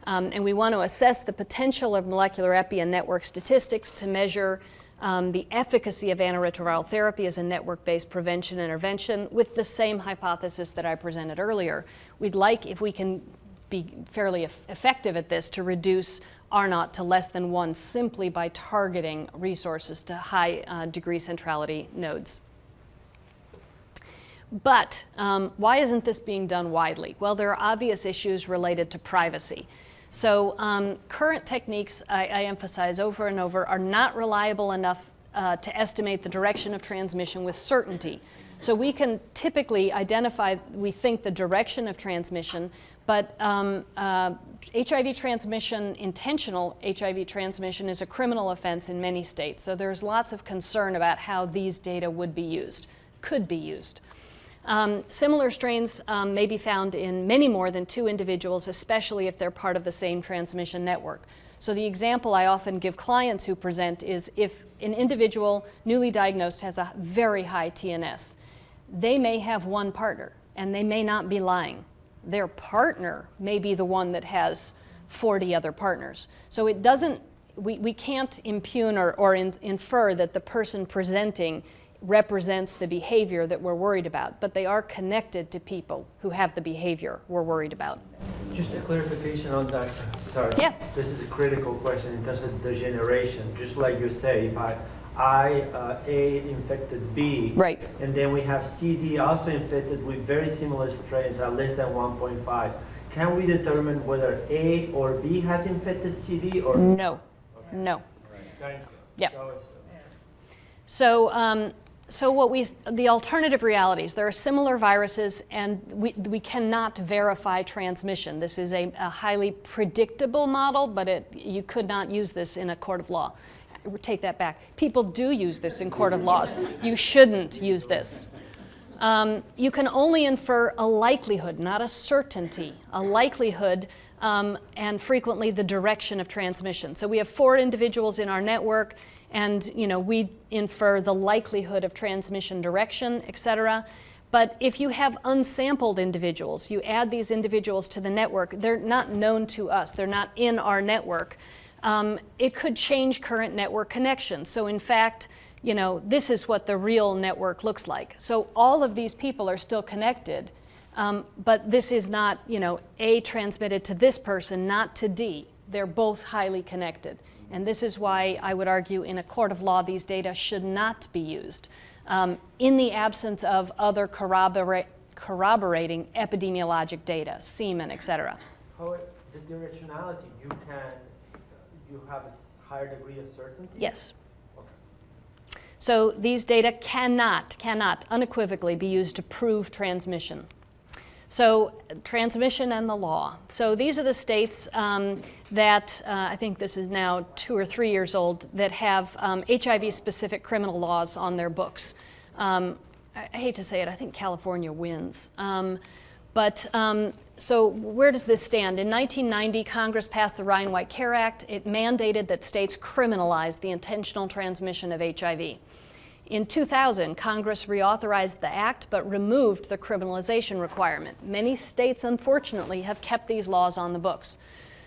[SPEAKER 1] And we want to assess the potential of molecular epi and network statistics to measure the efficacy of antiretroviral therapy as a network-based prevention intervention with the same hypothesis that I presented earlier. We'd like, if we can be fairly effective at this, to reduce R0 to less than 1 simply by targeting resources to high degree centrality nodes. But why isn't this being done widely? Well, there are obvious issues related to privacy. So current techniques, I emphasize over and over, are not reliable enough to estimate the direction of transmission with certainty. So we can typically identify, we think, the direction of transmission, but HIV transmission, intentional HIV transmission, is a criminal offense in many states. So there's lots of concern about how these data would be used, could be used. Similar strains may be found in many more than 2 individuals, especially if they're part of the same transmission network. So the example I often give clients who present is if an individual newly diagnosed has a very high TNS, they may have one partner and they may not be lying. Their partner may be the one that has 40 other partners. So it doesn't, we can't impugn or infer that the person presenting represents the behavior that we're worried about, but they are connected to people who have the behavior we're worried about.
[SPEAKER 4] Just a clarification on that. Sorry.
[SPEAKER 1] Yeah.
[SPEAKER 4] This is a critical question in terms of degeneration. Just like you say, if A infected B,
[SPEAKER 1] Right.
[SPEAKER 4] and then we have CD also infected with very similar strains at less than 1.5, can we determine whether A or B has infected CD or
[SPEAKER 1] No.
[SPEAKER 4] Okay.
[SPEAKER 1] No.
[SPEAKER 4] Thank you.
[SPEAKER 1] Yeah.
[SPEAKER 4] That was,
[SPEAKER 1] So So the alternative realities, there are similar viruses and we cannot verify transmission. This is a highly predictable model, but you could not use this in a court of law. Take that back. People do use this in court of laws. You shouldn't use this. You can only infer a likelihood, not a certainty, a likelihood, and frequently the direction of transmission. So we have 4 individuals in our network, and we infer the likelihood of transmission direction, et cetera. But if you have unsampled individuals, you add these individuals to the network, they're not known to us, they're not in our network. It could change current network connections. So in fact, this is what the real network looks like. So all of these people are still connected, but this is not, A transmitted to this person, not to D. They're both highly connected. And this is why I would argue in a court of law these data should not be used in the absence of other corroborating epidemiologic data, semen, et cetera.
[SPEAKER 4] However, the directionality, you have a higher degree of certainty?
[SPEAKER 1] Yes. So these data cannot unequivocally be used to prove transmission. So transmission and the law. So these are the states that, I think this is now 2 or 3 years old, that have HIV-specific criminal laws on their books. I hate to say it, I think California wins. So where does this stand? In 1990, Congress passed the Ryan-White Care Act. It mandated that states criminalize the intentional transmission of HIV. In 2000, Congress reauthorized the act but removed the criminalization requirement. Many states, unfortunately, have kept these laws on the books.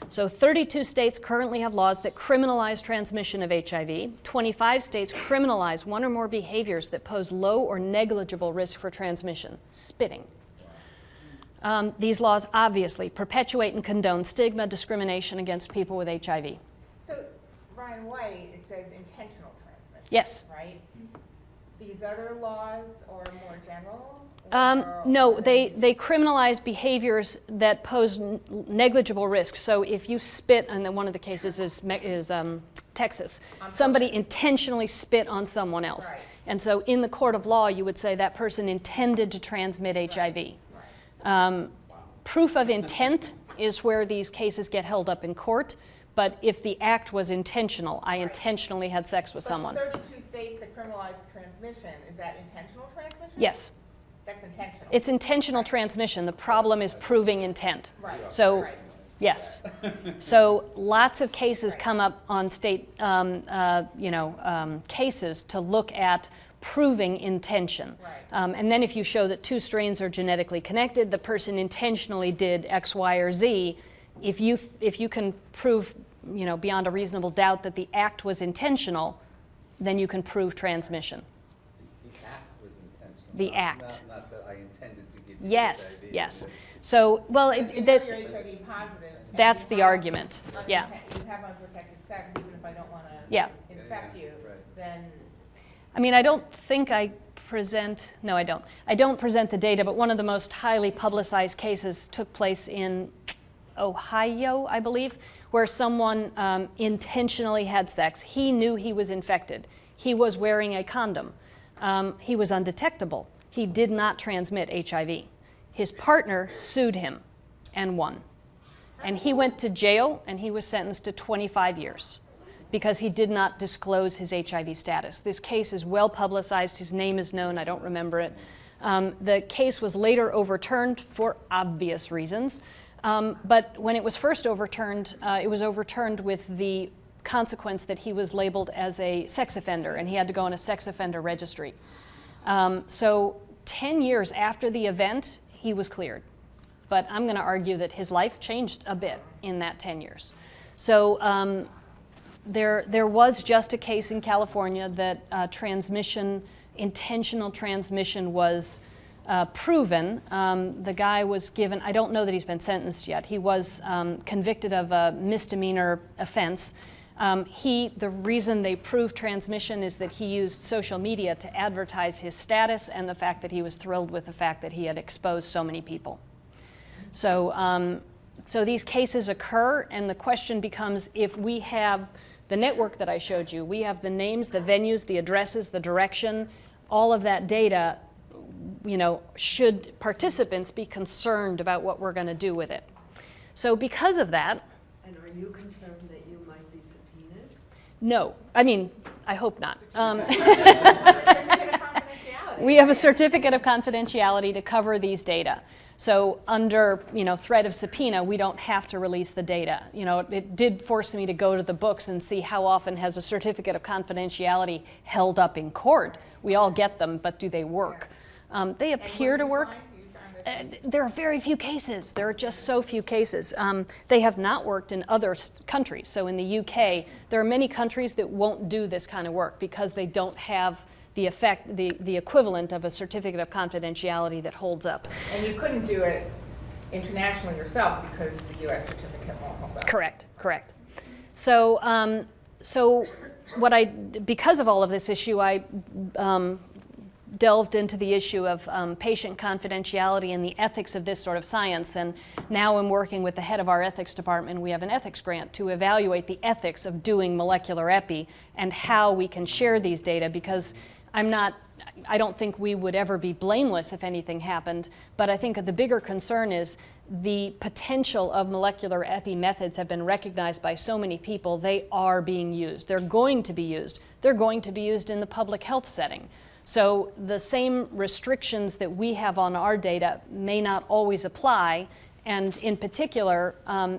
[SPEAKER 1] So 32 states currently have laws that criminalize transmission of HIV. 25 states criminalize one or more behaviors that pose low or negligible risk for transmission. Spitting. These laws obviously perpetuate and condone stigma, discrimination against people with HIV.
[SPEAKER 5] So, Ryan White, it says intentional transmission.
[SPEAKER 1] Yes.
[SPEAKER 5] Right? These other laws are more general?
[SPEAKER 1] No, they criminalize behaviors that pose negligible risks. So if you spit, and then one of the cases is Texas, somebody intentionally spit on someone else.
[SPEAKER 5] Right.
[SPEAKER 1] And so in the court of law, you would say that person intended to transmit HIV.
[SPEAKER 5] Right.
[SPEAKER 1] Proof of intent is where these cases get held up in court. But if the act was intentional, I intentionally had sex with someone.
[SPEAKER 5] 32 states that criminalize transmission, is that intentional transmission?
[SPEAKER 1] Yes.
[SPEAKER 5] That's intentional.
[SPEAKER 1] It's intentional transmission. The problem is proving intent.
[SPEAKER 5] Right.
[SPEAKER 1] So,
[SPEAKER 5] Right.
[SPEAKER 1] yes. So lots of cases come up on state, cases to look at proving intention.
[SPEAKER 5] Right.
[SPEAKER 1] And then if you show that 2 strains are genetically connected, the person intentionally did X, Y, or Z. If you can prove, beyond a reasonable doubt that the act was intentional, then you can prove transmission.
[SPEAKER 6] The act was intentional.
[SPEAKER 1] The act.
[SPEAKER 6] Not that I intended to give you
[SPEAKER 1] Yes,
[SPEAKER 6] HIV.
[SPEAKER 1] yes. So, well,
[SPEAKER 5] If you know
[SPEAKER 1] that,
[SPEAKER 5] you're HIV positive. and
[SPEAKER 1] that's
[SPEAKER 5] you
[SPEAKER 1] the
[SPEAKER 5] have
[SPEAKER 1] argument. Yeah.
[SPEAKER 5] You have unprotected sex, even if I don't want to
[SPEAKER 1] Yeah.
[SPEAKER 5] infect you,
[SPEAKER 6] Right.
[SPEAKER 5] then
[SPEAKER 1] I mean, I don't think I present, no, I don't. I don't present the data, but one of the most highly publicized cases took place in Ohio, I believe, where someone intentionally had sex. He knew he was infected. He was wearing a condom. He was undetectable. He did not transmit HIV. His partner sued him and won. And he went to jail and he was sentenced to 25 years because he did not disclose his HIV status. This case is well publicized. His name is known. I don't remember it. The case was later overturned for obvious reasons. But when it was first overturned, it was overturned with the consequence that he was labeled as a sex offender and he had to go on a sex offender registry. So 10 years after the event, he was cleared. But I'm going to argue that his life changed a bit in that 10 years. So there was just a case in California that intentional transmission was proven. The guy was given, I don't know that he's been sentenced yet. He was convicted of a misdemeanor offense. The reason they proved transmission is that he used social media to advertise his status and the fact that he was thrilled with the fact that he had exposed so many people. So, so these cases occur, and the question becomes, if we have the network that I showed you, we have the names, the venues, the addresses, the direction, all of that data, should participants be concerned about what we're going to do with it? So because of that.
[SPEAKER 2] And are you concerned that you might be subpoenaed?
[SPEAKER 1] No, I mean, I hope not.
[SPEAKER 5] Certificate of confidentiality.
[SPEAKER 1] We have a certificate of confidentiality to cover these data. So under, threat of subpoena, we don't have to release the data. It did force me to go to the books and see how often has a certificate of confidentiality held up in court. We all get them, but do they work? They appear to work. There are very few cases. There are just so few cases. They have not worked in other countries. So in the UK, there are many countries that won't do this kind of work because they don't have the equivalent of a certificate of confidentiality that holds up.
[SPEAKER 5] And you couldn't do it internationally yourself because the U.S. certificate won't hold up.
[SPEAKER 1] Correct. So, because of all of this issue, I delved into the issue of patient confidentiality and the ethics of this sort of science. And now I'm working with the head of our ethics department. We have an ethics grant to evaluate the ethics of doing molecular epi and how we can share these data, because I don't think we would ever be blameless if anything happened, but I think the bigger concern is the potential of molecular epi methods have been recognized by so many people. They are being used. They're going to be used. They're going to be used in the public health setting. So the same restrictions that we have on our data may not always apply, and in particular,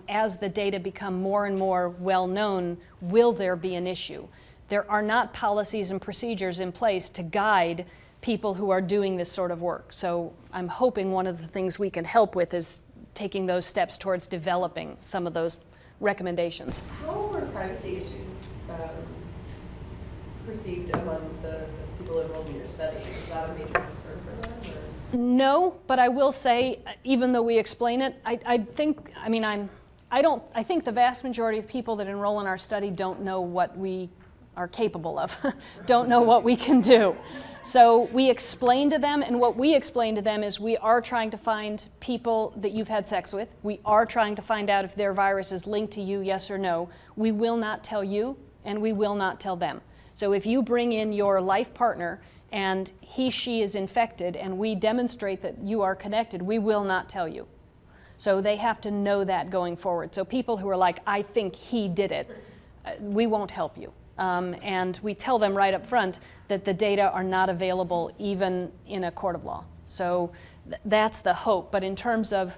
[SPEAKER 1] as the data become more and more well-known, will there be an issue? There are not policies and procedures in place to guide people who are doing this sort of work. So I'm hoping one of the things we can help with is taking those steps towards developing some of those recommendations.
[SPEAKER 2] How were privacy issues perceived among the people enrolled in your study? Is that a major concern for them? Or?
[SPEAKER 1] No, but I will say, even though we explain it, I think the vast majority of people that enroll in our study don't know what we are capable of, don't know what we can do. So we explain to them, and what we explain to them is we are trying to find people that you've had sex with. We are trying to find out if their virus is linked to you, yes or no. We will not tell you, and we will not tell them. So if you bring in your life partner and she is infected and we demonstrate that you are connected, we will not tell you. So they have to know that going forward. So people who are like, I think he did it, we won't help you. And we tell them right up front that the data are not available even in a court of law. So that's the hope. But in terms of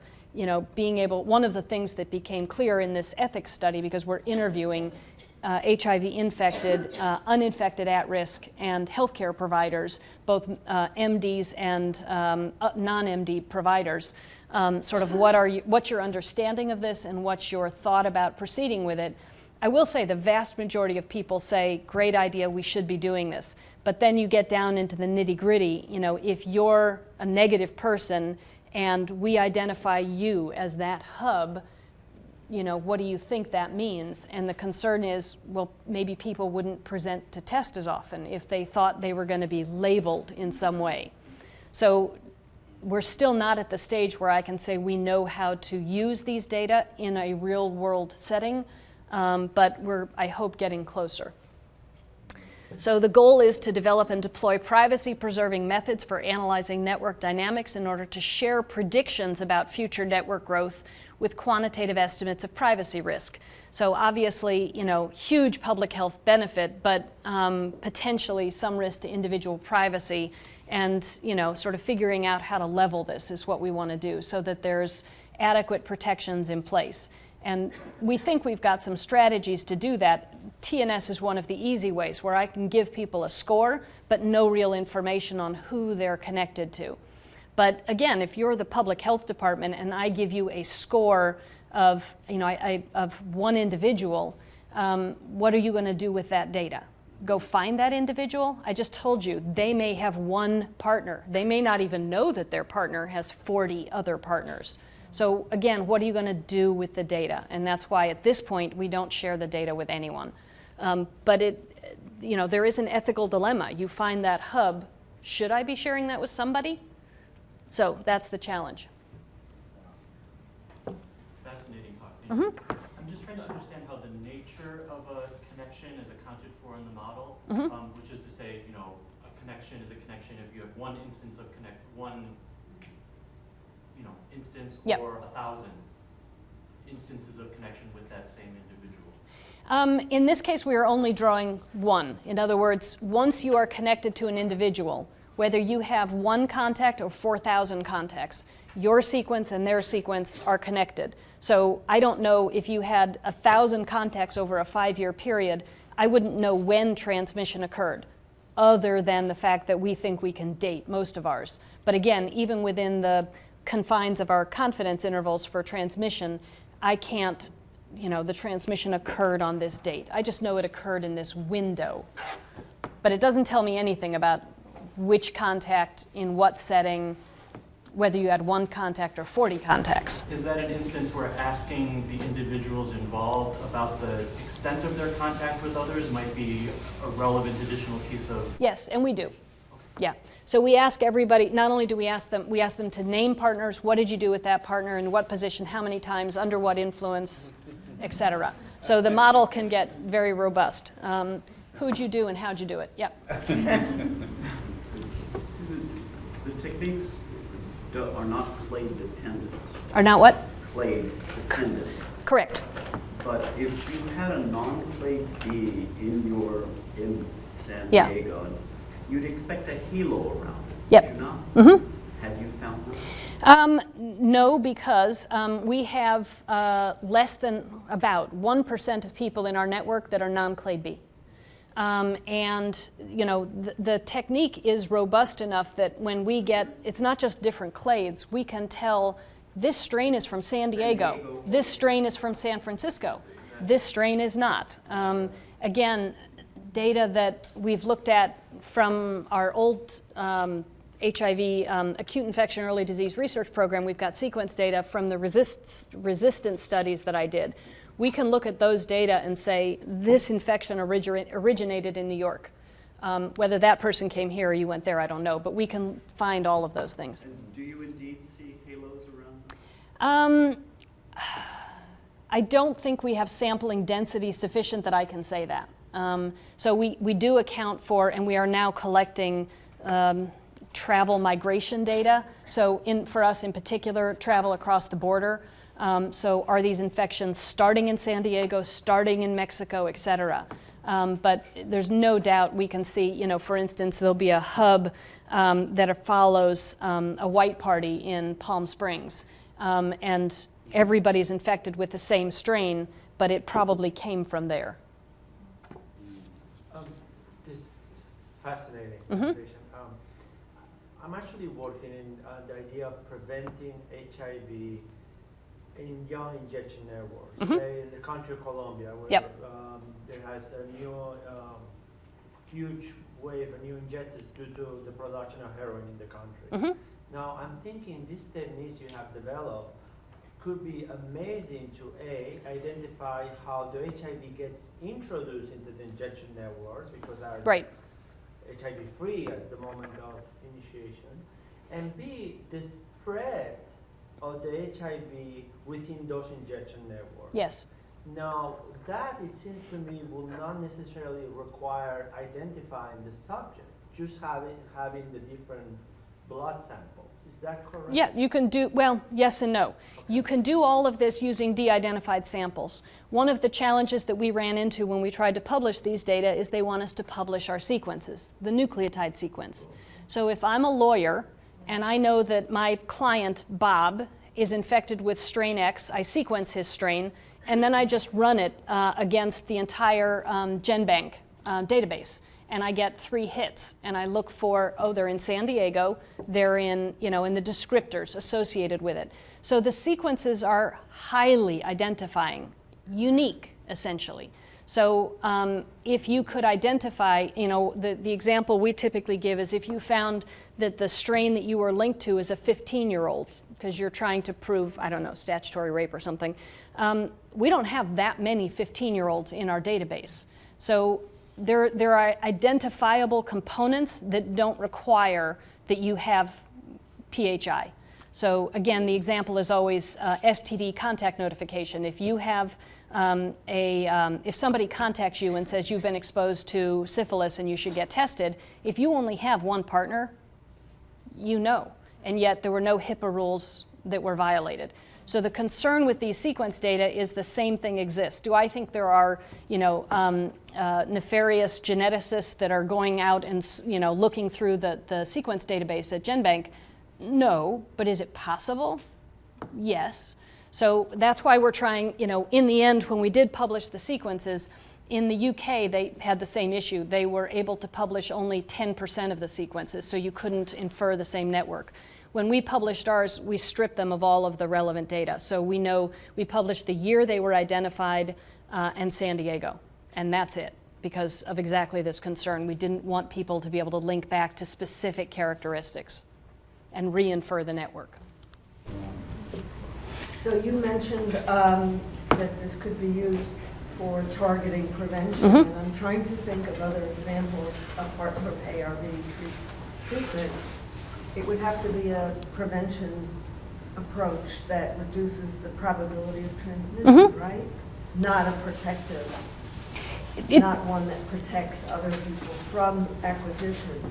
[SPEAKER 1] being able, one of the things that became clear in this ethics study, because we're interviewing HIV infected, uninfected at-risk, and healthcare providers, both MDs and non-MD providers, sort of what's your understanding of this and what's your thought about proceeding with it. I will say the vast majority of people say, great idea, we should be doing this. But then you get down into the nitty-gritty. If you're a negative person and we identify you as that hub, what do you think that means? And the concern is, well, maybe people wouldn't present to test as often if they thought they were going to be labeled in some way. So we're still not at the stage where I can say we know how to use these data in a real-world setting. But we're, I hope, getting closer. So the goal is to develop and deploy privacy-preserving methods for analyzing network dynamics in order to share predictions about future network growth with quantitative estimates of privacy risk. So obviously, huge public health benefit, but potentially some risk to individual privacy, and sort of figuring out how to level this is what we want to do so that there's adequate protections in place. And we think we've got some strategies to do that. TNS is one of the easy ways where I can give people a score, but no real information on who they're connected to. But again, if you're the public health department and I give you a score of, of one individual, what are you going to do with that data? Go find that individual? I just told you, they may have one partner. They may not even know that their partner has 40 other partners. So again, what are you going to do with the data? And that's why at this point we don't share the data with anyone. But there is an ethical dilemma. You find that hub. Should I be sharing that with somebody? So that's the challenge.
[SPEAKER 7] Fascinating talk. Thank you. I'm just trying to understand how the nature of a connection is accounted for in the model, which is to say, a connection is a connection if you have one instance of instance
[SPEAKER 1] Yep.
[SPEAKER 7] or 1,000 instances of connection with that same individual?
[SPEAKER 1] In this case, we are only drawing one. In other words, once you are connected to an individual, whether you have one contact or 4,000 contacts, your sequence and their sequence are connected. So I don't know if you had 1,000 contacts over a 5-year period, I wouldn't know when transmission occurred, other than the fact that we think we can date most of ours. But again, even within the confines of our confidence intervals for transmission, I can't, the transmission occurred on this date. I just know it occurred in this window. But it doesn't tell me anything about which contact, in what setting, whether you had one contact or 40 contacts.
[SPEAKER 7] Is that an instance where asking the individuals involved about the extent of their contact with others might be a relevant additional piece of?
[SPEAKER 1] Yes, and we do. Yeah. So we ask everybody, not only do we ask them to name partners, what did you do with that partner, in what position, how many times, under what influence, et cetera. So the model can get very robust. Who'd you do and how'd you do it? Yep.
[SPEAKER 3] The techniques are not clade dependent.
[SPEAKER 1] Are not what?
[SPEAKER 3] Clade dependent.
[SPEAKER 1] Correct.
[SPEAKER 3] But if you had a non-clade bee in San
[SPEAKER 1] Yeah.
[SPEAKER 3] Diego, you'd expect a halo around it.
[SPEAKER 1] Yep.
[SPEAKER 3] Would you not?
[SPEAKER 1] Mm-hmm.
[SPEAKER 3] Have you found that?
[SPEAKER 1] No, because we have less than about 1% of people in our network that are non-clade B. And the technique is robust enough that when we get, it's not just different clades, we can tell this strain is from San Diego, this strain is from San Francisco, this strain is not. Again, data that we've looked at from our old HIV acute infection early disease research program, we've got sequence data from the resistance studies that I did. We can look at those data and say, this infection originated in New York. Whether that person came here or you went there, I don't know, but we can find all of those things.
[SPEAKER 3] And do you indeed see halos around them?
[SPEAKER 1] I don't think we have sampling density sufficient that I can say that. So we do account for, and we are now collecting travel migration data. So for us in particular, travel across the border. So are these infections starting in San Diego, starting in Mexico, et cetera? But there's no doubt we can see, for instance, there'll be a hub that follows a white party in Palm Springs. And everybody's infected with the same strain, but it probably came from there.
[SPEAKER 4] This is fascinating
[SPEAKER 1] Mm-hmm.
[SPEAKER 4] conversation. I'm actually working in the idea of preventing HIV in young injection networks.
[SPEAKER 1] Mm-hmm.
[SPEAKER 4] Say in the country of Colombia, where
[SPEAKER 1] Yep.
[SPEAKER 4] there has a new huge wave of new injectors due to the production of heroin in the country.
[SPEAKER 1] Mm-hmm.
[SPEAKER 4] Now, I'm thinking these techniques you have developed could be amazing to identify how the HIV gets introduced into the injection networks, because our
[SPEAKER 1] Right.
[SPEAKER 4] HIV-free at the moment of initiation, and B, the spread of the HIV within those injection networks.
[SPEAKER 1] Yes.
[SPEAKER 4] Now, that, it seems to me, will not necessarily require identifying the subject, just having the different blood samples. Is that correct?
[SPEAKER 1] Yeah, you can do, well, yes and no. You can do all of this using de-identified samples. One of the challenges that we ran into when we tried to publish these data is they want us to publish our sequences, the nucleotide sequence. So if I'm a lawyer and I know that my client, Bob, is infected with strain X, I sequence his strain, and then I just run it against the entire GenBank database. And I get 3 hits, and I look for, they're in San Diego, they're in, in the descriptors associated with it. So the sequences are highly identifying, unique, essentially. So if you could identify, the example we typically give is if you found that the strain that you were linked to is a 15-year-old, because you're trying to prove, I don't know, statutory rape or something, we don't have that many 15-year-olds in our database. So there are identifiable components that don't require that you have PHI. So again, the example is always STD contact notification. If you have if somebody contacts you and says you've been exposed to syphilis and you should get tested, if you only have one partner, you know, and yet there were no HIPAA rules that were violated. So the concern with these sequence data is the same thing exists. Do I think there are, nefarious geneticists that are going out and, looking through the sequence database at GenBank? No, but is it possible? Yes. So that's why we're trying, in the end, when we did publish the sequences, in the UK, they had the same issue. They were able to publish only 10% of the sequences, so you couldn't infer the same network. When we published ours, we stripped them of all of the relevant data. So we know we published the year they were identified and San Diego, and that's it, because of exactly this concern. We didn't want people to be able to link back to specific characteristics and re-infer the network.
[SPEAKER 8] So you mentioned that this could be used for targeting prevention,
[SPEAKER 1] Mm-hmm.
[SPEAKER 8] and I'm trying to think of other examples apart from ARV treatment. It would have to be a prevention approach that reduces the probability of transmission,
[SPEAKER 1] Mhm.
[SPEAKER 8] right? Not a protective,
[SPEAKER 1] It-
[SPEAKER 8] not one that protects other people from acquisition.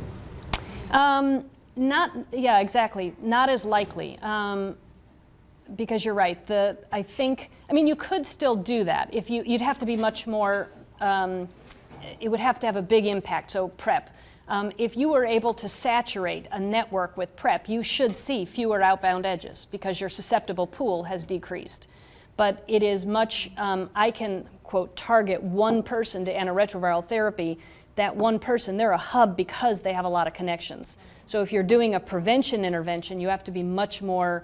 [SPEAKER 1] Yeah, exactly. Not as likely. Because you're right. You could still do that. If you'd have to be much more, it would have to have a big impact, so PrEP. If you were able to saturate a network with PrEP, you should see fewer outbound edges because your susceptible pool has decreased. But it is much, I can, quote, target one person to antiretroviral therapy. That one person, they're a hub because they have a lot of connections. So if you're doing a prevention intervention, you have to be much more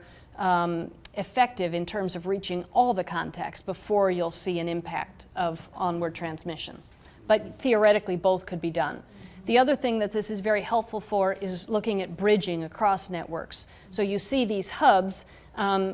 [SPEAKER 1] effective in terms of reaching all the contacts before you'll see an impact of onward transmission. But theoretically, both could be done. The other thing that this is very helpful for is looking at bridging across networks. So you see these hubs,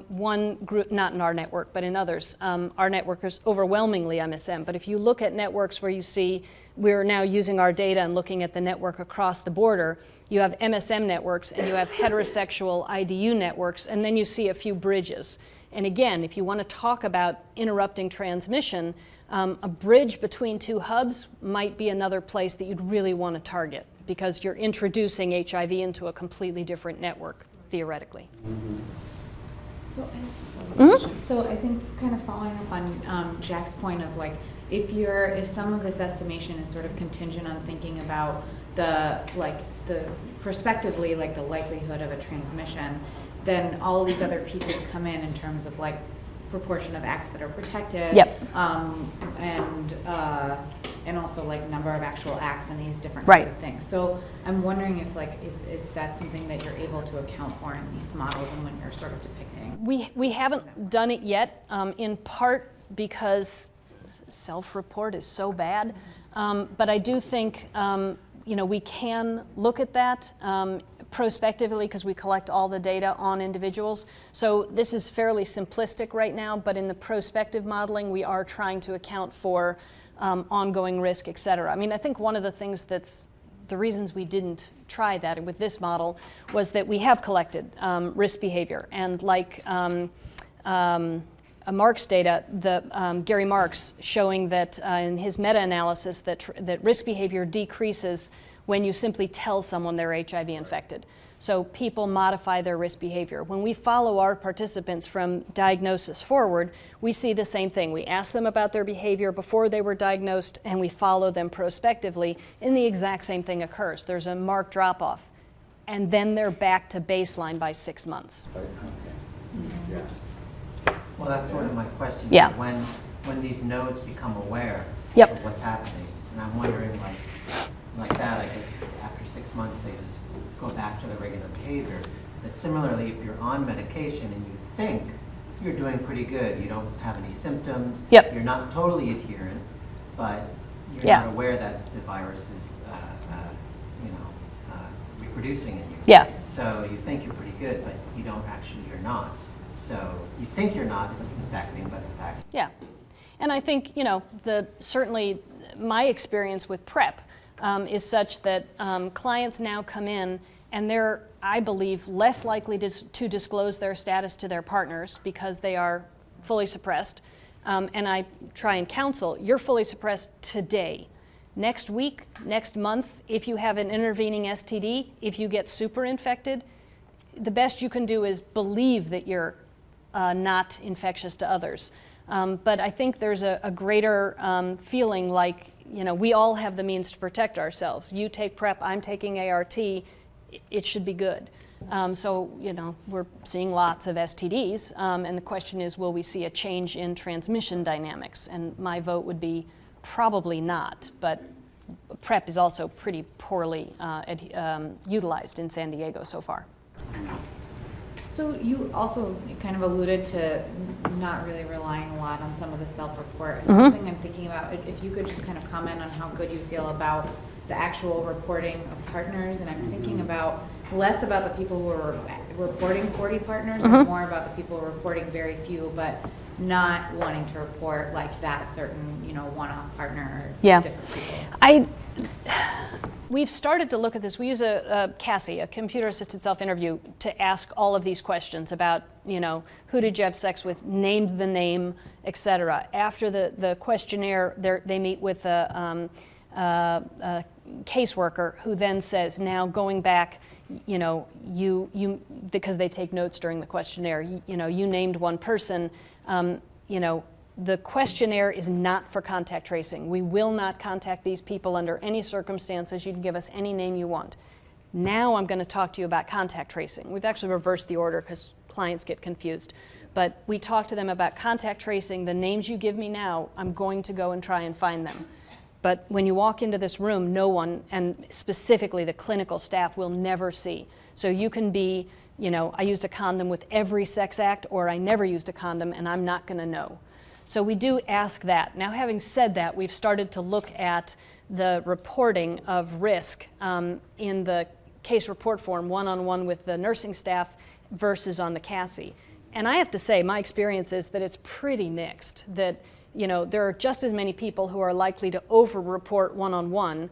[SPEAKER 1] one group, not in our network, but in others. Our network is overwhelmingly MSM, but if you look at networks where you see we're now using our data and looking at the network across the border, you have MSM networks and you have heterosexual IDU networks, and then you see a few bridges. And again, if you want to talk about interrupting transmission, a bridge between two hubs might be another place that you'd really want to target because you're introducing HIV into a completely different network, theoretically.
[SPEAKER 9] So I think kind of following up on Jack's point of like, if some of this estimation is sort of contingent on thinking about the prospectively, like the likelihood of a transmission, then all of these other pieces come in terms of like proportion of acts that are protected,
[SPEAKER 1] Yep.
[SPEAKER 9] And also like number of actual acts and these different
[SPEAKER 1] Right.
[SPEAKER 9] kinds of things. So I'm wondering if that's something that you're able to account for in these models and when you're sort of depicting.
[SPEAKER 1] We haven't done it yet, in part because self-report is so bad, but I do think we can look at that prospectively because we collect all the data on individuals. So this is fairly simplistic right now, but in the prospective modeling, we are trying to account for ongoing risk, et cetera. I mean, I think one of the things that's the reasons we didn't try that with this model was that we have collected risk behavior. And like Mark's data, Gary Marks showing that in his meta-analysis that risk behavior decreases when you simply tell someone they're HIV infected. So people modify their risk behavior. When we follow our participants from diagnosis forward, we see the same thing. We ask them about their behavior before they were diagnosed, and we follow them prospectively, and the exact same thing occurs. There's a marked drop-off, and then they're back to baseline by 6 months.
[SPEAKER 10] Well, that's one of my questions.
[SPEAKER 1] Yeah.
[SPEAKER 10] When these nodes become aware
[SPEAKER 1] Yep.
[SPEAKER 10] of what's happening, and I'm wondering, like that, I guess after 6 months they just go back to their regular behavior. But similarly, if you're on medication and you think you're doing pretty good, you don't have any symptoms,
[SPEAKER 1] Yep.
[SPEAKER 10] you're not totally adherent, but you're
[SPEAKER 1] Yeah.
[SPEAKER 10] not aware that the virus is, reproducing in you.
[SPEAKER 1] Yeah.
[SPEAKER 10] So you think you're pretty good, but you're not. So you think you're not infecting, but in fact.
[SPEAKER 1] Yeah, and I think certainly my experience with PrEP is such that clients now come in and they're I believe, less likely to disclose their status to their partners because they are fully suppressed. And I try and counsel, you're fully suppressed today. Next week, next month, if you have an intervening STD, if you get super infected, the best you can do is believe that you're not infectious to others. But I think there's a greater feeling like, we all have the means to protect ourselves. You take PrEP, I'm taking ART, it should be good. So, we're seeing lots of STDs, and the question is, will we see a change in transmission dynamics? And my vote would be probably not, but PrEP is also pretty poorly utilized in San Diego so far.
[SPEAKER 9] So you also kind of alluded to not really relying a lot on some of the self-report. And something I'm thinking about, if you could just kind of comment on how good you feel about the actual reporting of partners. And I'm thinking about less about the people who are reporting 40 partners and more about the people who are reporting very few, but not wanting to report like that certain, one-off partner or different people.
[SPEAKER 1] We've started to look at this. We use a CASI, a computer-assisted self-interview, to ask all of these questions about, who did you have sex with, named the name, et cetera. After the questionnaire, they meet with a caseworker who then says, now going back, you because they take notes during the questionnaire, you named one person, the questionnaire is not for contact tracing. We will not contact these people under any circumstances. You can give us any name you want. Now I'm going to talk to you about contact tracing. We've actually reversed the order because clients get confused. But we talk to them about contact tracing. The names you give me now, I'm going to go and try and find them. But when you walk into this room, no one, and specifically the clinical staff, will never see. So you can be, I used a condom with every sex act, or I never used a condom and I'm not going to know. So we do ask that. Now, having said that, we've started to look at the reporting of risk in the case report form, one-on-one with the nursing staff versus on the CASI. And I have to say, my experience is that it's pretty mixed, that there are just as many people who are likely to over-report one-on-one,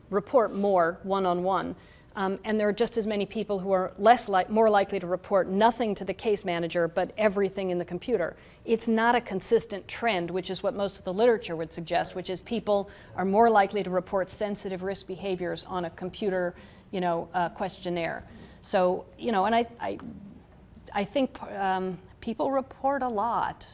[SPEAKER 1] report more one-on-one, and there are just as many people who are more likely to report nothing to the case manager, but everything in the computer. It's not a consistent trend, which is what most of the literature would suggest, which is people are more likely to report sensitive risk behaviors on a computer, questionnaire. So, and I think people report a lot.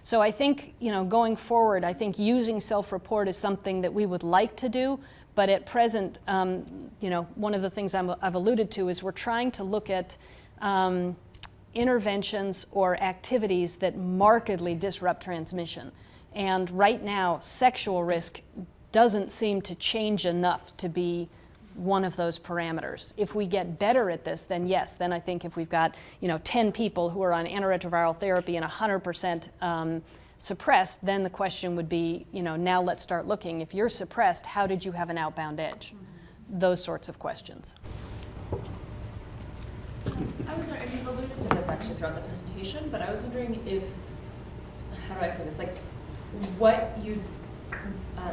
[SPEAKER 1] So I think, going forward, I think using self-report is something that we would like to do. But at present, one of the things I've alluded to is we're trying to look at interventions or activities that markedly disrupt transmission. And right now, sexual risk doesn't seem to change enough to be one of those parameters. If we get better at this, then yes, then I think if we've got 10 people who are on antiretroviral therapy and 100% suppressed, then the question would be, now let's start looking. If you're suppressed, how did you have an outbound edge? Those sorts of questions.
[SPEAKER 11] I was wondering, you've alluded to this actually throughout the presentation, but I was wondering if, how do I say this, like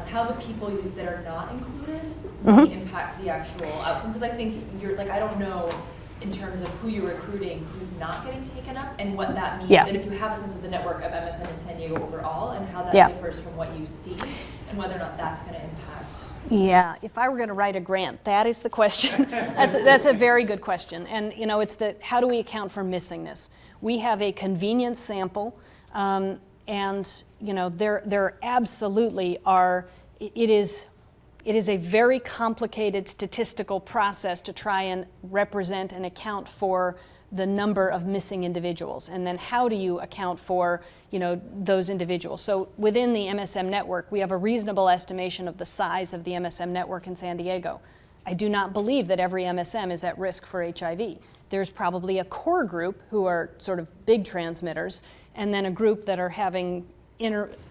[SPEAKER 11] how the people that are not included really impact the actual outcome, because I think I don't know in terms of who you're recruiting, who's not getting taken up, and what that means, and if you have a sense of the network of MSN in San Diego overall, and how that differs from what you see, and whether or not that's going to impact.
[SPEAKER 1] Yeah, if I were going to write a grant, that is the question. That's a very good question, and it's how do we account for missingness? We have a convenience sample, and there absolutely are. It is a very complicated statistical process to try and represent and account for the number of missing individuals. And then how do you account for, those individuals? So within the MSM network, we have a reasonable estimation of the size of the MSM network in San Diego. I do not believe that every MSM is at risk for HIV. There's probably a core group who are sort of big transmitters, and then a group that are having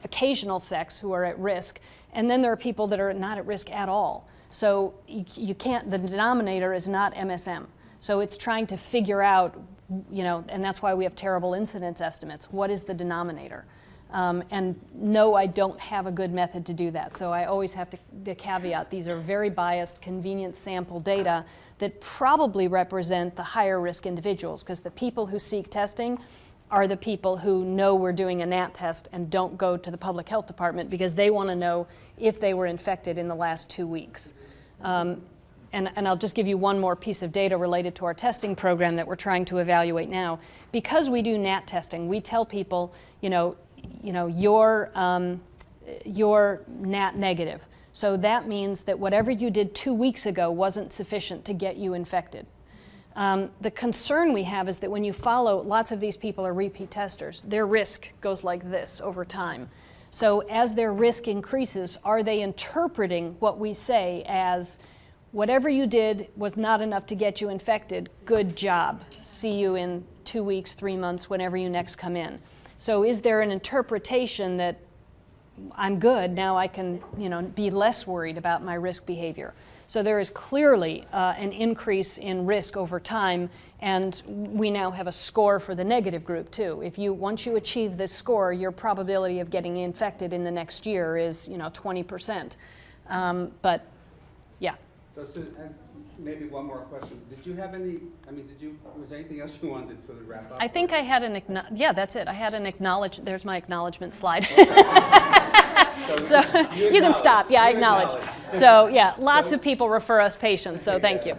[SPEAKER 1] occasional sex who are at risk, and then there are people that are not at risk at all. So you can't, the denominator is not MSM. So it's trying to figure out, and that's why we have terrible incidence estimates. What is the denominator? And no, I don't have a good method to do that. So I always have to, the caveat, these are very biased, convenient sample data that probably represent the higher risk individuals, because the people who seek testing are the people who know we're doing a NAT test and don't go to the public health department because they want to know if they were infected in the last 2 weeks. And I'll just give you one more piece of data related to our testing program that we're trying to evaluate now. Because we do NAT testing, we tell people, you're NAT negative. So that means that whatever you did 2 weeks ago wasn't sufficient to get you infected. The concern we have is that when you follow, lots of these people are repeat testers. Their risk goes like this over time. So as their risk increases, are they interpreting what we say as, whatever you did was not enough to get you infected, good job. See you in 2 weeks, 3 months, whenever you next come in. So is there an interpretation that I'm good, now I can be less worried about my risk behavior? So there is clearly an increase in risk over time, and we now have a score for the negative group too. Once you achieve this score, your probability of getting infected in the next year is 20%. But yeah.
[SPEAKER 6] So maybe one more question. Did you have any, was there anything else you wanted to sort of wrap up?
[SPEAKER 1] I think I had yeah, that's it. I had an there's my acknowledgement slide. So you can stop. Yeah, I acknowledge. So yeah, lots of people refer us patients, so thank you.